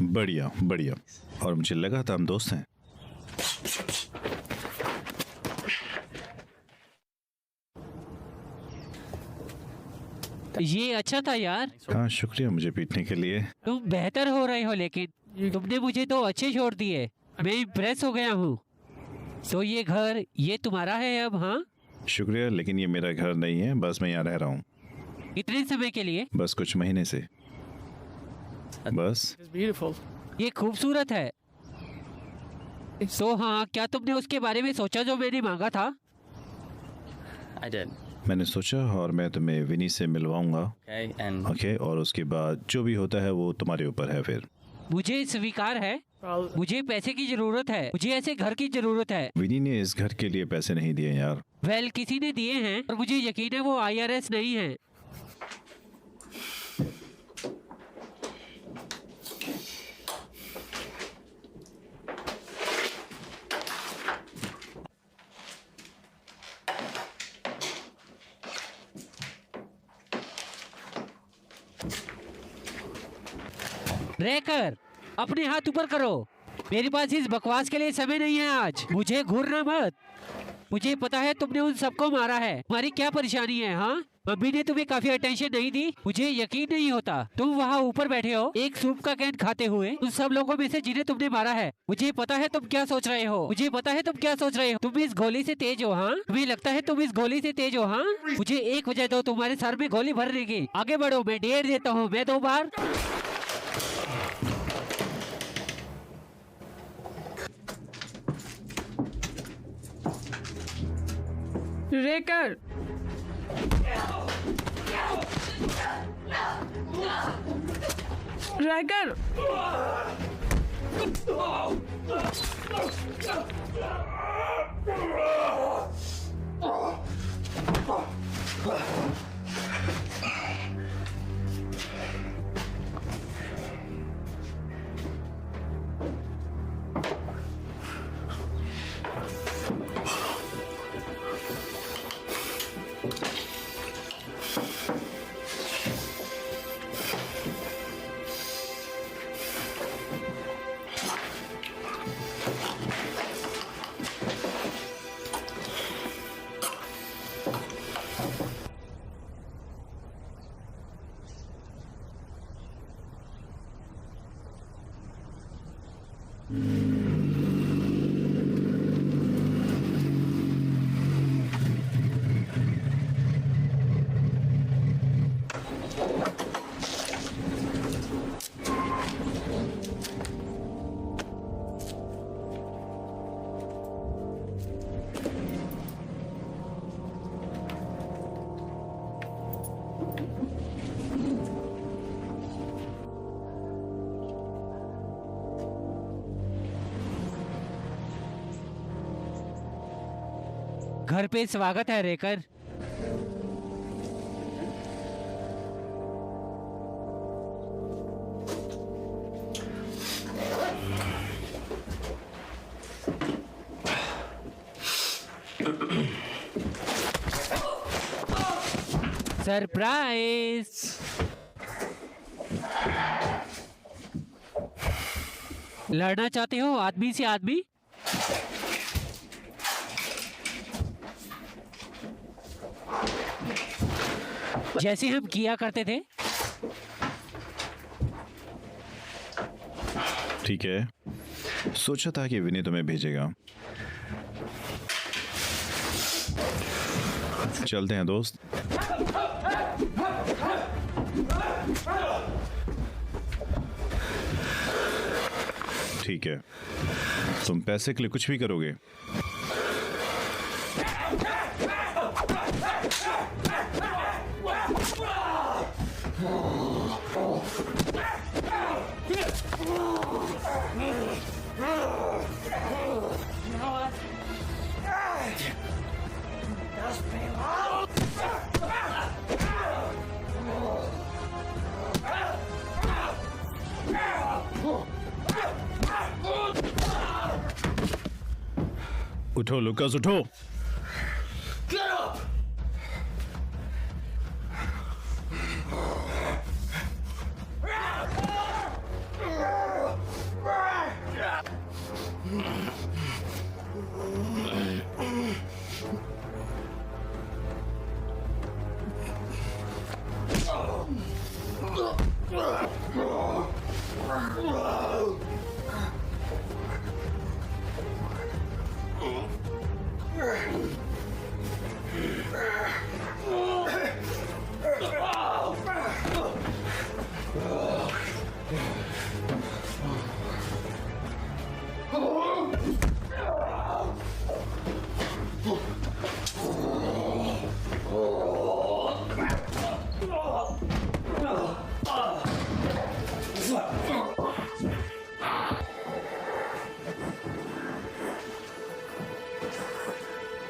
बढ़िया बढ़िया। और मुझे लगा था हम दोस्त हैं। ये अच्छा था यार। हाँ, शुक्रिया मुझे पीटने के लिए। तुम बेहतर हो रहे हो, लेकिन तुमने मुझे तो अच्छे छोड़ दिए। मैं इम्प्रेस हो गया हूँ। तो ये घर, ये तुम्हारा है अब? हाँ, शुक्रिया, लेकिन ये मेरा घर नहीं है, बस मैं यहाँ रह रहा हूँ। इतने समय के लिए? बस कुछ महीने से। बस। It's beautiful. ये खूबसूरत है। तो हाँ, क्या तुमने उसके बारे में सोचा जो मैंने मांगा था? I did. मैंने सोचा और मैं तुम्हें विनी से मिलवाऊंगा। Okay, and ओके, और उसके बाद जो भी होता है वो तुम्हारे ऊपर है फिर। मुझे स्वीकार है। Well, मुझे पैसे की जरूरत है। मुझे ऐसे घर की जरूरत है। विनी ने इस घर के लिए पैसे नहीं दिए यार। वेल, किसी ने दिए हैं और मुझे यकीन है वो IRS नहीं है। रेकर, अपने हाथ ऊपर करो। मेरे पास इस बकवास के लिए समय नहीं है आज। मुझे घूरना मत। मुझे पता है तुमने उन सबको मारा है। तुम्हारी क्या परेशानी है? हाँ, मम्मी ने तुम्हें काफी अटेंशन नहीं दी। मुझे यकीन नहीं होता तुम वहाँ ऊपर बैठे हो एक सूप का कैन खाते हुए उन सब लोगों में से जिन्हें तुमने मारा है। मुझे पता है तुम क्या सोच रहे हो। मुझे पता है तुम क्या सोच रहे हो। तुम इस गोली से तेज हो? हाँ, तुम्हें लगता है तुम इस गोली से तेज हो? हाँ, मुझे एक वजह दो तुम्हारे सर में गोली भरने की। आगे बढ़ो, मैं डेढ़ देता हूँ। मैं 2 बार। रेकर, रेकर, घर पे स्वागत है रेकर। सरप्राइज। लड़ना चाहते हो आदमी से आदमी? जैसे हम किया करते थे। ठीक है, सोचा था कि विनी तुम्हें भेजेगा। चलते हैं दोस्त। ठीक है, तुम पैसे के लिए कुछ भी करोगे? उठो लुकास, उठो।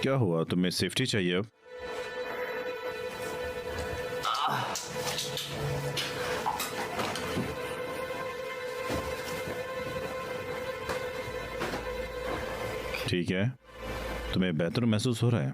क्या हुआ? तुम्हें सेफ्टी चाहिए अब? ठीक है, तुम्हें बेहतर महसूस हो रहा है?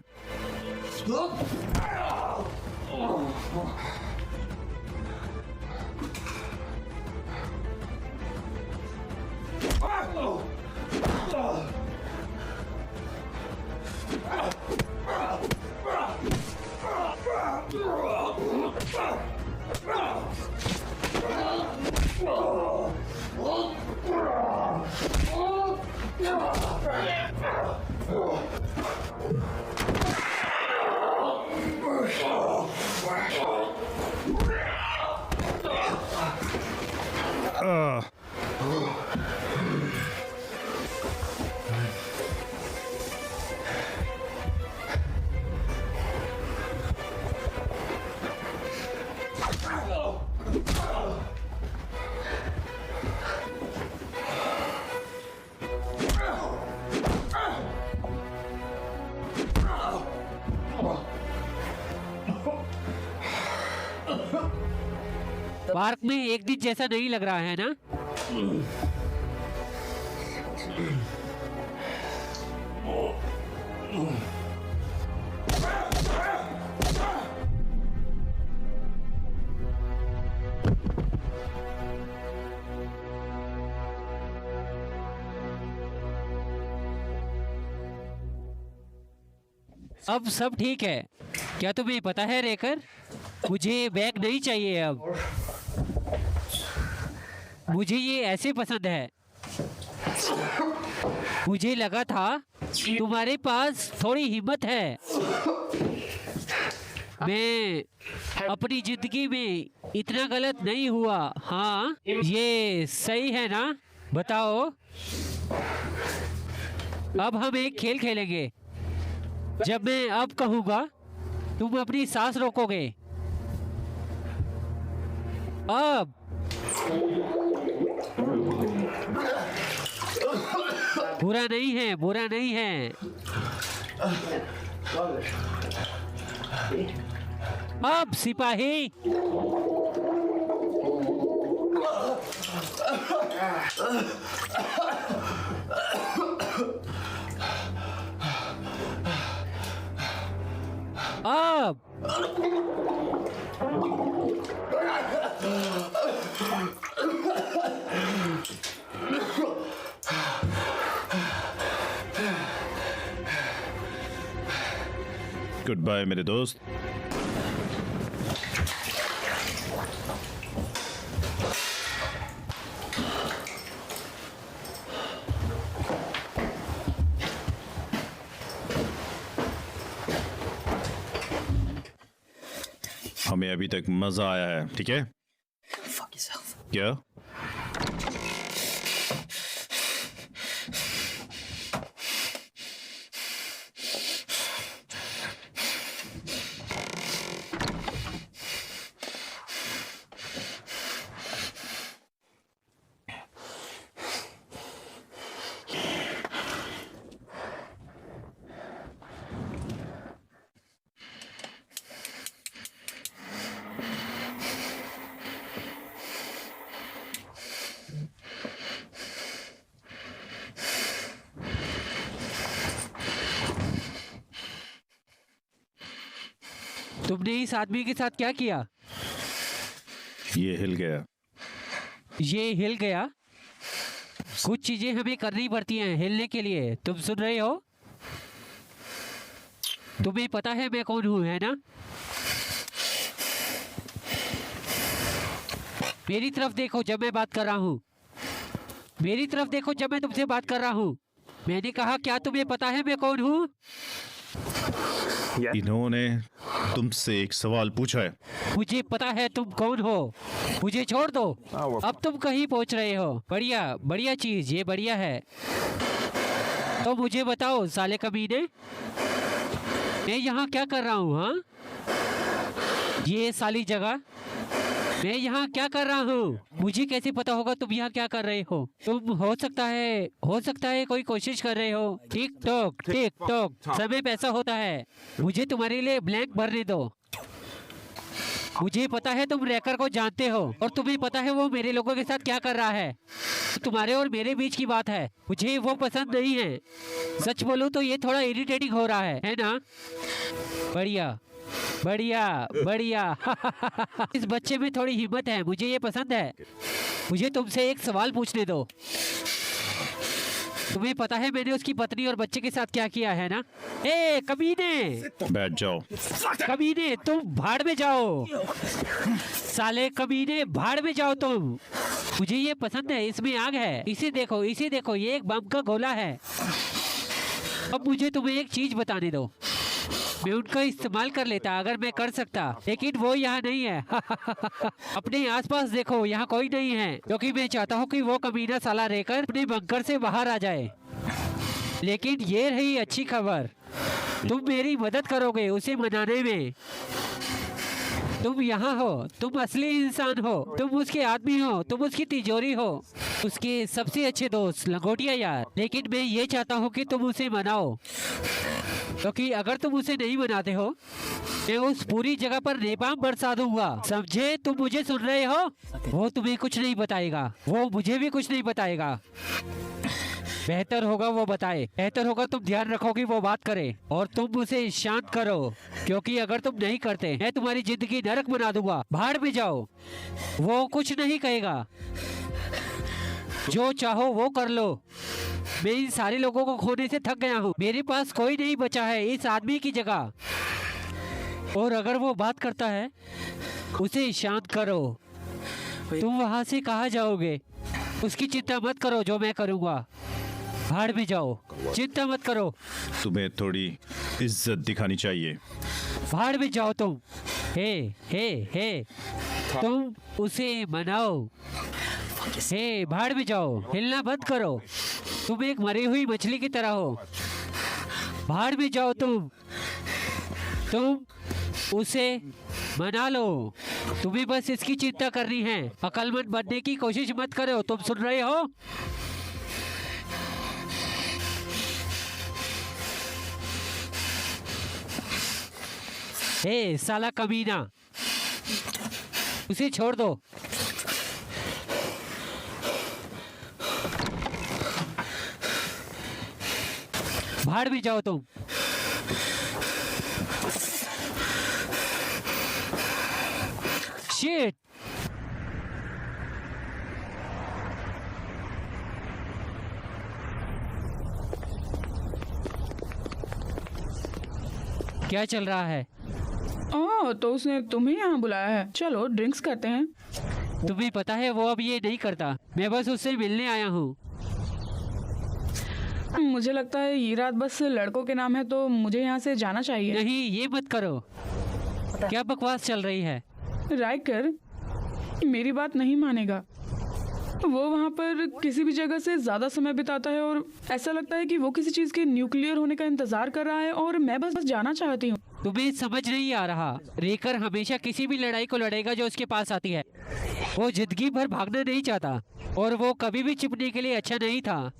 पार्क में एक दिन जैसा नहीं लग रहा है ना? अब सब ठीक है। क्या तुम्हें पता है रेकर, मुझे बैग नहीं चाहिए अब। मुझे ये ऐसे पसंद है। मुझे लगा था तुम्हारे पास थोड़ी हिम्मत है। मैं अपनी जिंदगी में इतना गलत नहीं हुआ। हाँ, ये सही है ना? बताओ। अब हम एक खेल खेलेंगे। जब मैं अब कहूँगा तुम अपनी सांस रोकोगे। अब बुरा नहीं है, बुरा नहीं है। अब सिपाही। अब गुड बाय मेरे दोस्त। हमें अभी तक मजा आया है, ठीक है? क्या? तुमने इस आदमी के साथ क्या किया? ये हिल गया। ये हिल गया? कुछ चीजें हमें करनी पड़ती हैं हिलने के लिए। तुम सुन रहे हो? तुम्हें पता है मैं कौन हूं, है ना? मेरी तरफ देखो जब मैं बात कर रहा हूं। मेरी तरफ देखो जब मैं तुमसे बात कर रहा हूं। मैंने कहा क्या तुम्हें पता है मैं कौन हूं? इन्होंने तुमसे एक सवाल पूछा है। मुझे पता है तुम कौन हो। मुझे छोड़ दो। अब तुम कहीं पहुंच रहे हो। बढ़िया बढ़िया चीज, ये बढ़िया है। तो मुझे बताओ साले कमीने, मैं यहाँ क्या कर रहा हूँ? हाँ, ये साली जगह मैं यहाँ क्या कर रहा हूँ? मुझे कैसे पता होगा तुम यहाँ क्या कर रहे हो? तुम हो सकता है कोई कोशिश कर रहे हो। टिक टॉक समय पैसा होता है। मुझे तुम्हारे लिए ब्लैंक भरने दो। मुझे पता है तुम रैकर को जानते हो और तुम्हें पता है वो मेरे लोगों के साथ क्या कर रहा है। तुम्हारे और मेरे बीच की बात है, मुझे वो पसंद नहीं है। सच बोलूं तो ये थोड़ा इरिटेटिंग हो रहा है ना? बढ़िया बढ़िया बढ़िया इस बच्चे में थोड़ी हिम्मत है, मुझे ये पसंद है। मुझे तुमसे एक सवाल पूछने दो। तुम्हें पता है मैंने उसकी पत्नी और बच्चे के साथ क्या किया है ना? ए कमीने, बैठ जाओ। कमीने तुम भाड़ में जाओ। साले कमीने भाड़ में जाओ तुम। मुझे ये पसंद है, इसमें आग है। इसे देखो ये एक बम का गोला है। अब मुझे तुम्हें एक चीज बताने दो। मैं उनका इस्तेमाल कर लेता अगर मैं कर सकता, लेकिन वो यहाँ नहीं है। अपने आसपास देखो, यहाँ कोई नहीं है, क्योंकि मैं चाहता हूँ कि वो कमीना साला रहकर अपने बंकर से बाहर आ जाए। लेकिन ये रही अच्छी खबर, तुम मेरी मदद करोगे उसे मनाने में। तुम यहाँ हो, तुम असली इंसान हो, तुम उसके आदमी हो, तुम उसकी तिजोरी हो, उसके सबसे अच्छे दोस्त लंगोटिया यार। लेकिन मैं ये चाहता हूँ कि तुम उसे मनाओ, क्योंकि अगर तुम उसे नहीं मनाते हो मैं उस पूरी जगह पर नेपाम बरसा दूंगा। समझे? तुम मुझे सुन रहे हो? वो तुम्हें कुछ नहीं बताएगा, वो मुझे भी कुछ नहीं बताएगा। बेहतर होगा वो बताए, बेहतर होगा तुम ध्यान रखो कि वो बात करे और तुम उसे शांत करो, क्योंकि अगर तुम नहीं करते मैं तुम्हारी जिंदगी नरक बना दूंगा। भाड़ में जाओ, वो कुछ नहीं कहेगा। जो चाहो वो कर लो। मैं इन सारे लोगों को खोने से थक गया हूँ, मेरे पास कोई नहीं बचा है इस आदमी की जगह। और अगर वो बात करता है उसे शांत करो। तुम वहाँ से कहाँ जाओगे? उसकी चिंता मत करो, जो मैं करूँगा। भाड़ में जाओ, चिंता मत करो। तुम्हें थोड़ी इज्जत दिखानी चाहिए। भाड़ में जाओ तुम। हे तुम उसे मनाओ। हे भाड़ में जाओ, हिलना बंद करो। तुम एक मरी हुई मछली की तरह हो। भाड़ में जाओ तुम उसे मना लो। तुम्हें बस इसकी चिंता करनी है, अक्लमंद बनने की कोशिश मत करो। तुम सुन रहे हो? हे साला कमीना, उसे छोड़ दो। भाड़ में जाओ तुम। शिट! क्या चल रहा है? तो उसने तुम्हें यहाँ बुलाया है। चलो ड्रिंक्स करते हैं। तुम्हें पता है वो अब ये नहीं करता। मैं बस उससे मिलने आया हूँ। मुझे लगता है ये रात बस लड़कों के नाम है, तो मुझे यहाँ से जाना चाहिए। नहीं, ये मत करो। क्या बकवास चल रही है? राइकर मेरी बात नहीं मानेगा। वो वहाँ पर किसी भी जगह से ज्यादा समय बिताता है और ऐसा लगता है कि वो किसी चीज के न्यूक्लियर होने का इंतजार कर रहा है और मैं बस जाना चाहती हूँ। तुम्हें समझ नहीं आ रहा। रेकर हमेशा किसी भी लड़ाई को लड़ेगा जो उसके पास आती है। वो जिंदगी भर भागना नहीं चाहता और वो कभी भी छिपने के लिए अच्छा नहीं था।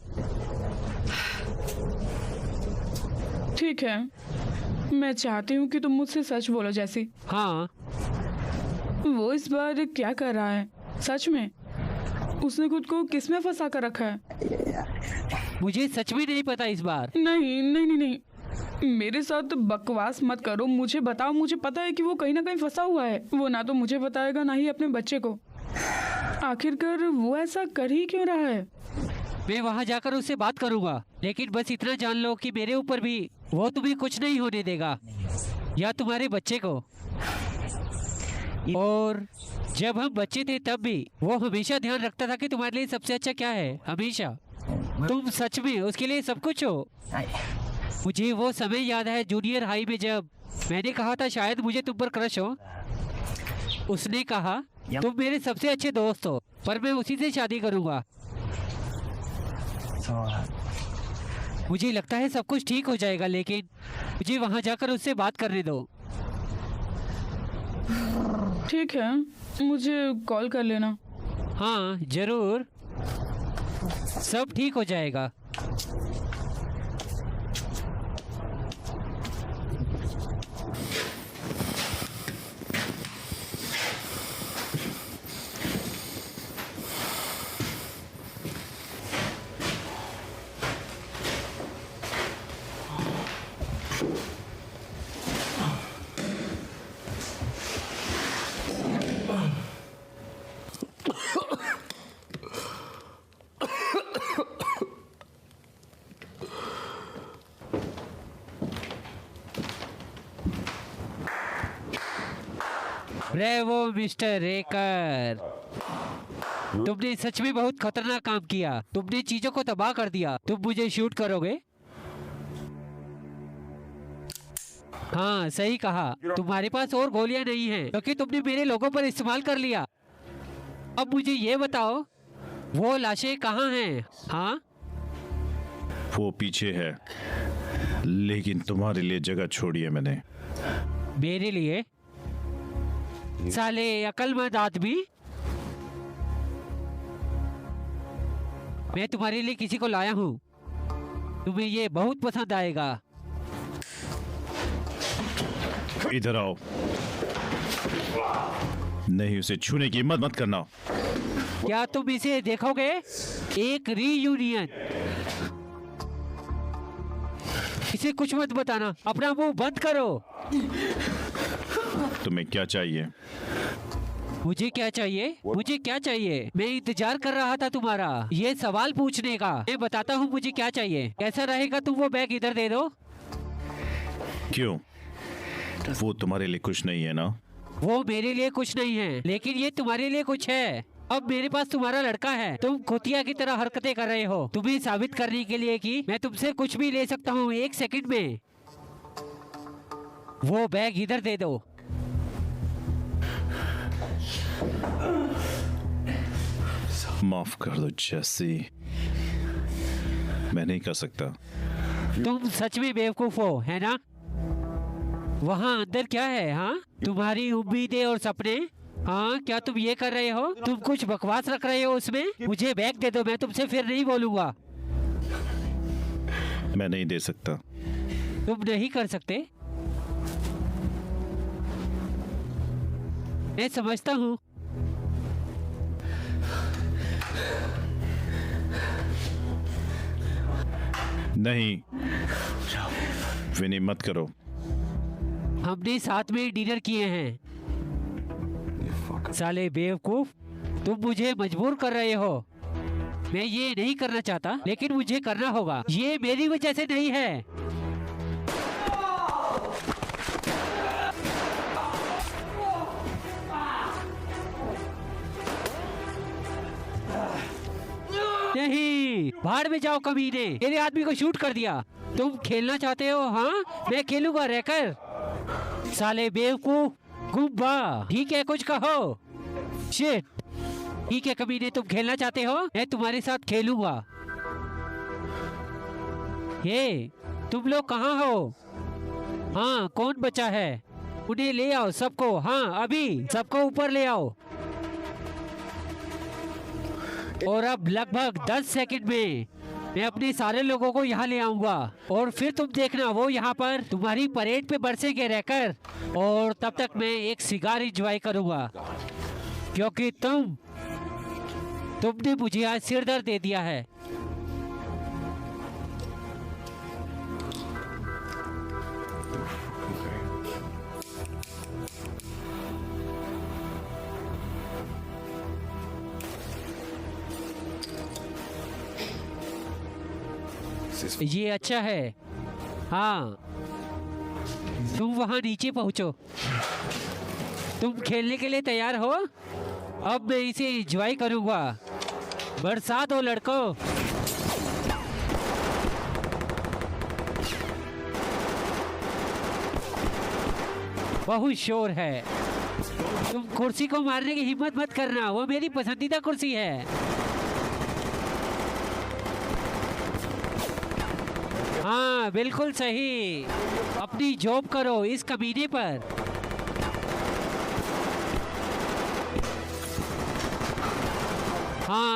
ठीक है, मैं चाहती हूँ कि तुम मुझसे सच बोलो जैसी। हाँ। वो इस बार क्या कर रहा है? सच में उसने खुद को किसमें फंसा कर रखा है? मुझे सच में नहीं पता इस बार। नहीं नहीं नहीं नहीं, मेरे साथ बकवास मत करो। मुझे बताओ। मुझे पता है कि वो कहीं ना कहीं फंसा हुआ है। वो ना तो मुझे बताएगा ना ही अपने बच्चे को। आखिरकार वो ऐसा कर ही क्यों रहा है? मैं वहाँ जाकर उससे बात करूँगा, लेकिन बस इतना जान लो कि मेरे ऊपर भी वो तुम्हें कुछ नहीं होने देगा या तुम्हारे बच्चे को। और जब हम बच्चे थे तब भी वो हमेशा ध्यान रखता था कि तुम्हारे लिए सबसे अच्छा क्या है। हमेशा। तुम सच में उसके लिए सब कुछ हो। मुझे वो समय याद है जूनियर हाई में जब मैंने कहा था शायद मुझे तुम पर क्रश हो। उसने कहा तुम मेरे सबसे अच्छे दोस्त हो, पर मैं उसी से शादी करूँगा। मुझे लगता है सब कुछ ठीक हो जाएगा, लेकिन मुझे वहाँ जाकर उससे बात करने दो। ठीक है, मुझे कॉल कर लेना। हाँ जरूर, सब ठीक हो जाएगा। ब्रेवो मिस्टर रेकर, तुमने सच में बहुत खतरनाक काम किया। तुमने चीजों को तबाह कर दिया। तुम मुझे शूट करोगे? हाँ सही कहा, तुम्हारे पास और गोलियां नहीं हैं क्योंकि तुमने मेरे लोगों पर इस्तेमाल कर लिया। अब मुझे ये बताओ, वो लाशें कहाँ हैं? हाँ वो पीछे है, लेकिन तुम्हारे लिए जगह छोड़ी है मैंने। मेरे लिए? साले अकलमंद आदमी, मैं तुम्हारे लिए किसी को लाया हूँ। तुम्हें ये बहुत पसंद आएगा। इधर आओ। नहीं, उसे छूने की हिम्मत मत करना। क्या तुम इसे देखोगे? एक रीयूनियन। इसे कुछ मत बताना, अपना मुंह बंद करो। तुम्हें क्या चाहिए? मुझे क्या चाहिए? मुझे क्या चाहिए? मैं इंतजार कर रहा था तुम्हारा ये सवाल पूछने का। मैं बताता हूँ मुझे क्या चाहिए। कैसा रहेगा, तुम वो बैग इधर दे दो। क्यों? वो तुम्हारे लिए कुछ नहीं है ना? वो मेरे लिए कुछ नहीं है, लेकिन ये तुम्हारे लिए कुछ है। अब मेरे पास तुम्हारा लड़का है, तुम कुतिया की तरह हरकतें कर रहे हो। तुम्हें साबित करने के लिए कि मैं तुमसे कुछ भी ले सकता हूँ 1 सेकंड में। वो बैग इधर दे दो। माफ कर दो जेसी, मैं नहीं कर सकता। तुम सच में बेवकूफ हो, है ना? वहाँ अंदर क्या है? हाँ, तुम्हारी उम्मीदें और सपने। हाँ, क्या तुम ये कर रहे हो? तुम कुछ बकवास रख रहे हो उसमें। मुझे बैग दे दो, मैं तुमसे फिर नहीं बोलूंगा। मैं नहीं दे सकता। तुम नहीं कर सकते? मैं समझता हूँ। नहीं विनी, मत करो। हमने साथ में डिनर किए हैं। साले बेवकूफ, तुम मुझे मजबूर कर रहे हो। मैं ये नहीं करना चाहता, लेकिन मुझे करना होगा। ये मेरी वजह से नहीं है। नहीं, भाड़ में जाओ कमीने, मेरे आदमी को शूट कर दिया। तुम खेलना चाहते हो? हाँ, मैं खेलूंगा रहकर। साले बेवकूफ, गुब्बा। ठीक है, कुछ कहो। शिट। ठीक है कमीने, तुम खेलना चाहते हो, मैं तुम्हारे साथ खेलूंगा। ये तुम लोग कहाँ हो? हाँ, कौन बचा है? उन्हें ले आओ सबको। हाँ, अभी सबको ऊपर ले आओ। और अब लगभग 10 सेकंड में मैं अपने सारे लोगों को यहाँ ले आऊंगा और फिर तुम देखना, वो यहाँ पर तुम्हारी परेड पे बरसेंगे रहकर। और तब तक मैं एक सिगार एंजॉय करूंगा, क्योंकि तुमने मुझे आज सिर दर्द दे दिया है। ये अच्छा है। हाँ, तुम वहाँ नीचे पहुँचो। तुम खेलने के लिए तैयार हो? अब मैं इसे एंजॉय करूँगा। बरसात हो लड़कों। बहुत शोर है। तुम कुर्सी को मारने की हिम्मत मत करना, वो मेरी पसंदीदा कुर्सी है। हाँ, बिल्कुल सही। अपनी जॉब करो इस कमीने पर।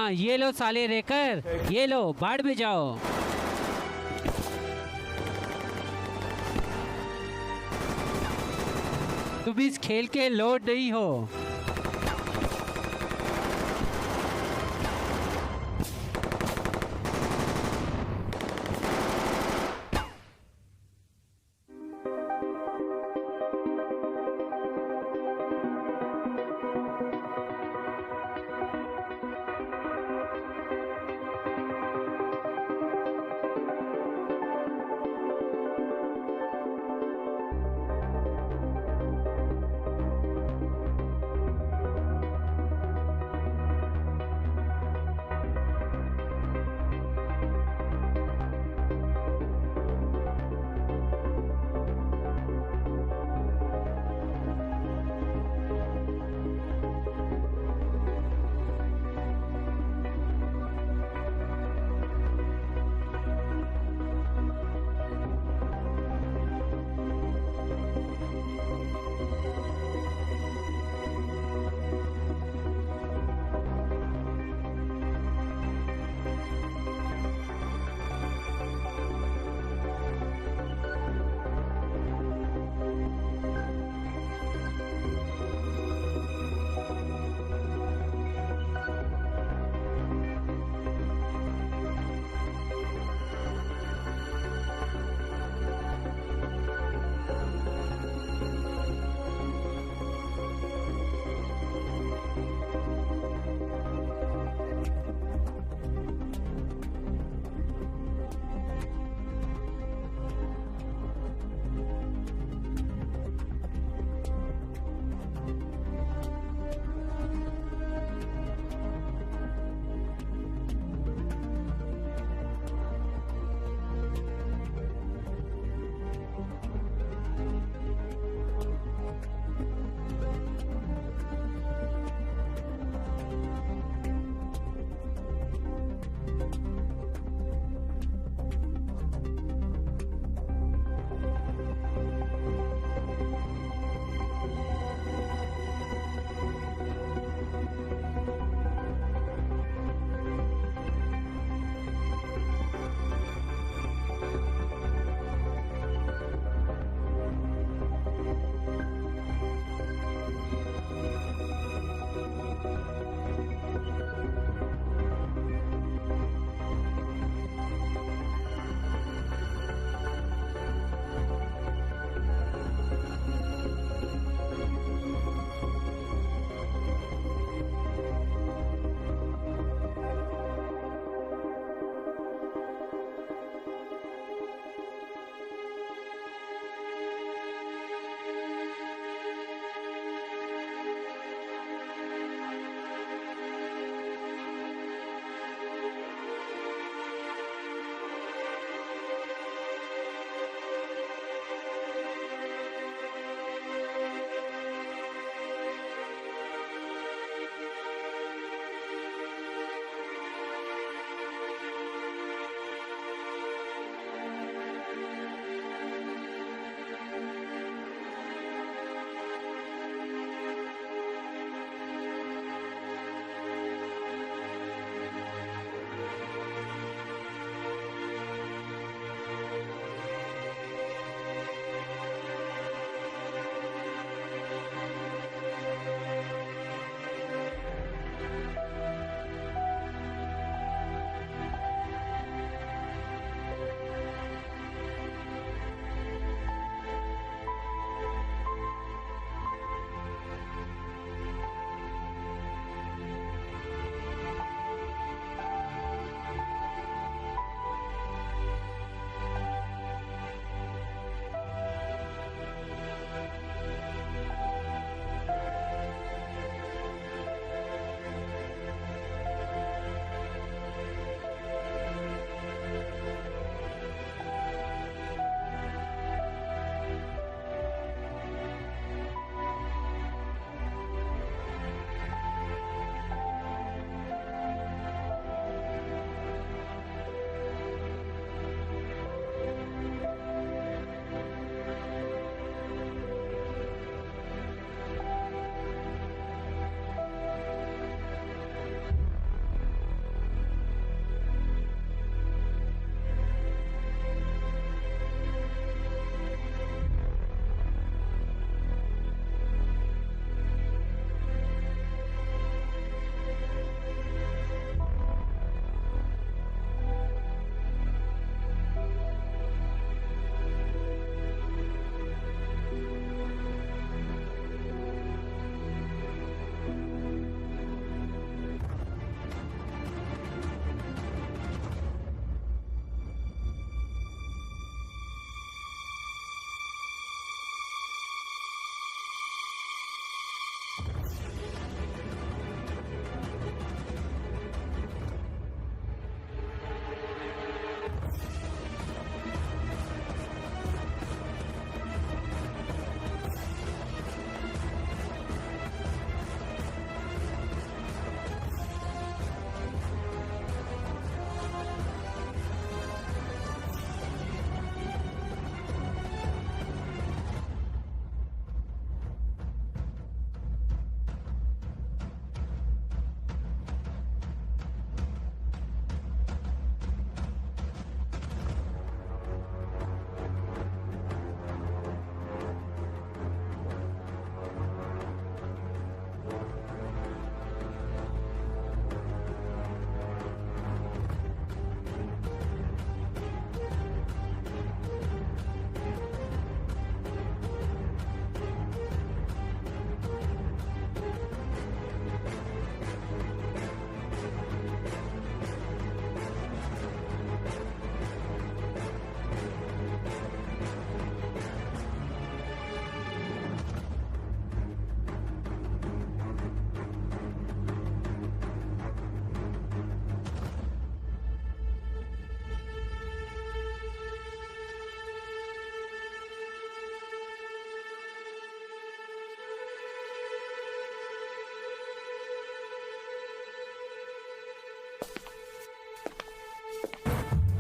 हाँ ये लो साले रेकर, ये लो बाढ़ में जाओ। तुम इस खेल के लोड नहीं हो।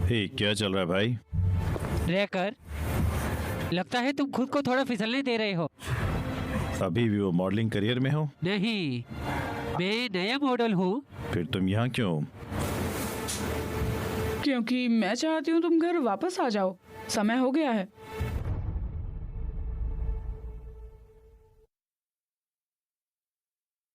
हे, क्या चल रहा है भाई? रहकर लगता है तुम खुद को थोड़ा फिसलने दे रहे हो। अभी भी वो मॉडलिंग करियर में हो? नहीं, मैं नया मॉडल हूँ। फिर तुम यहाँ क्यों हो? क्योंकि मैं चाहती हूँ तुम घर वापस आ जाओ, समय हो गया है।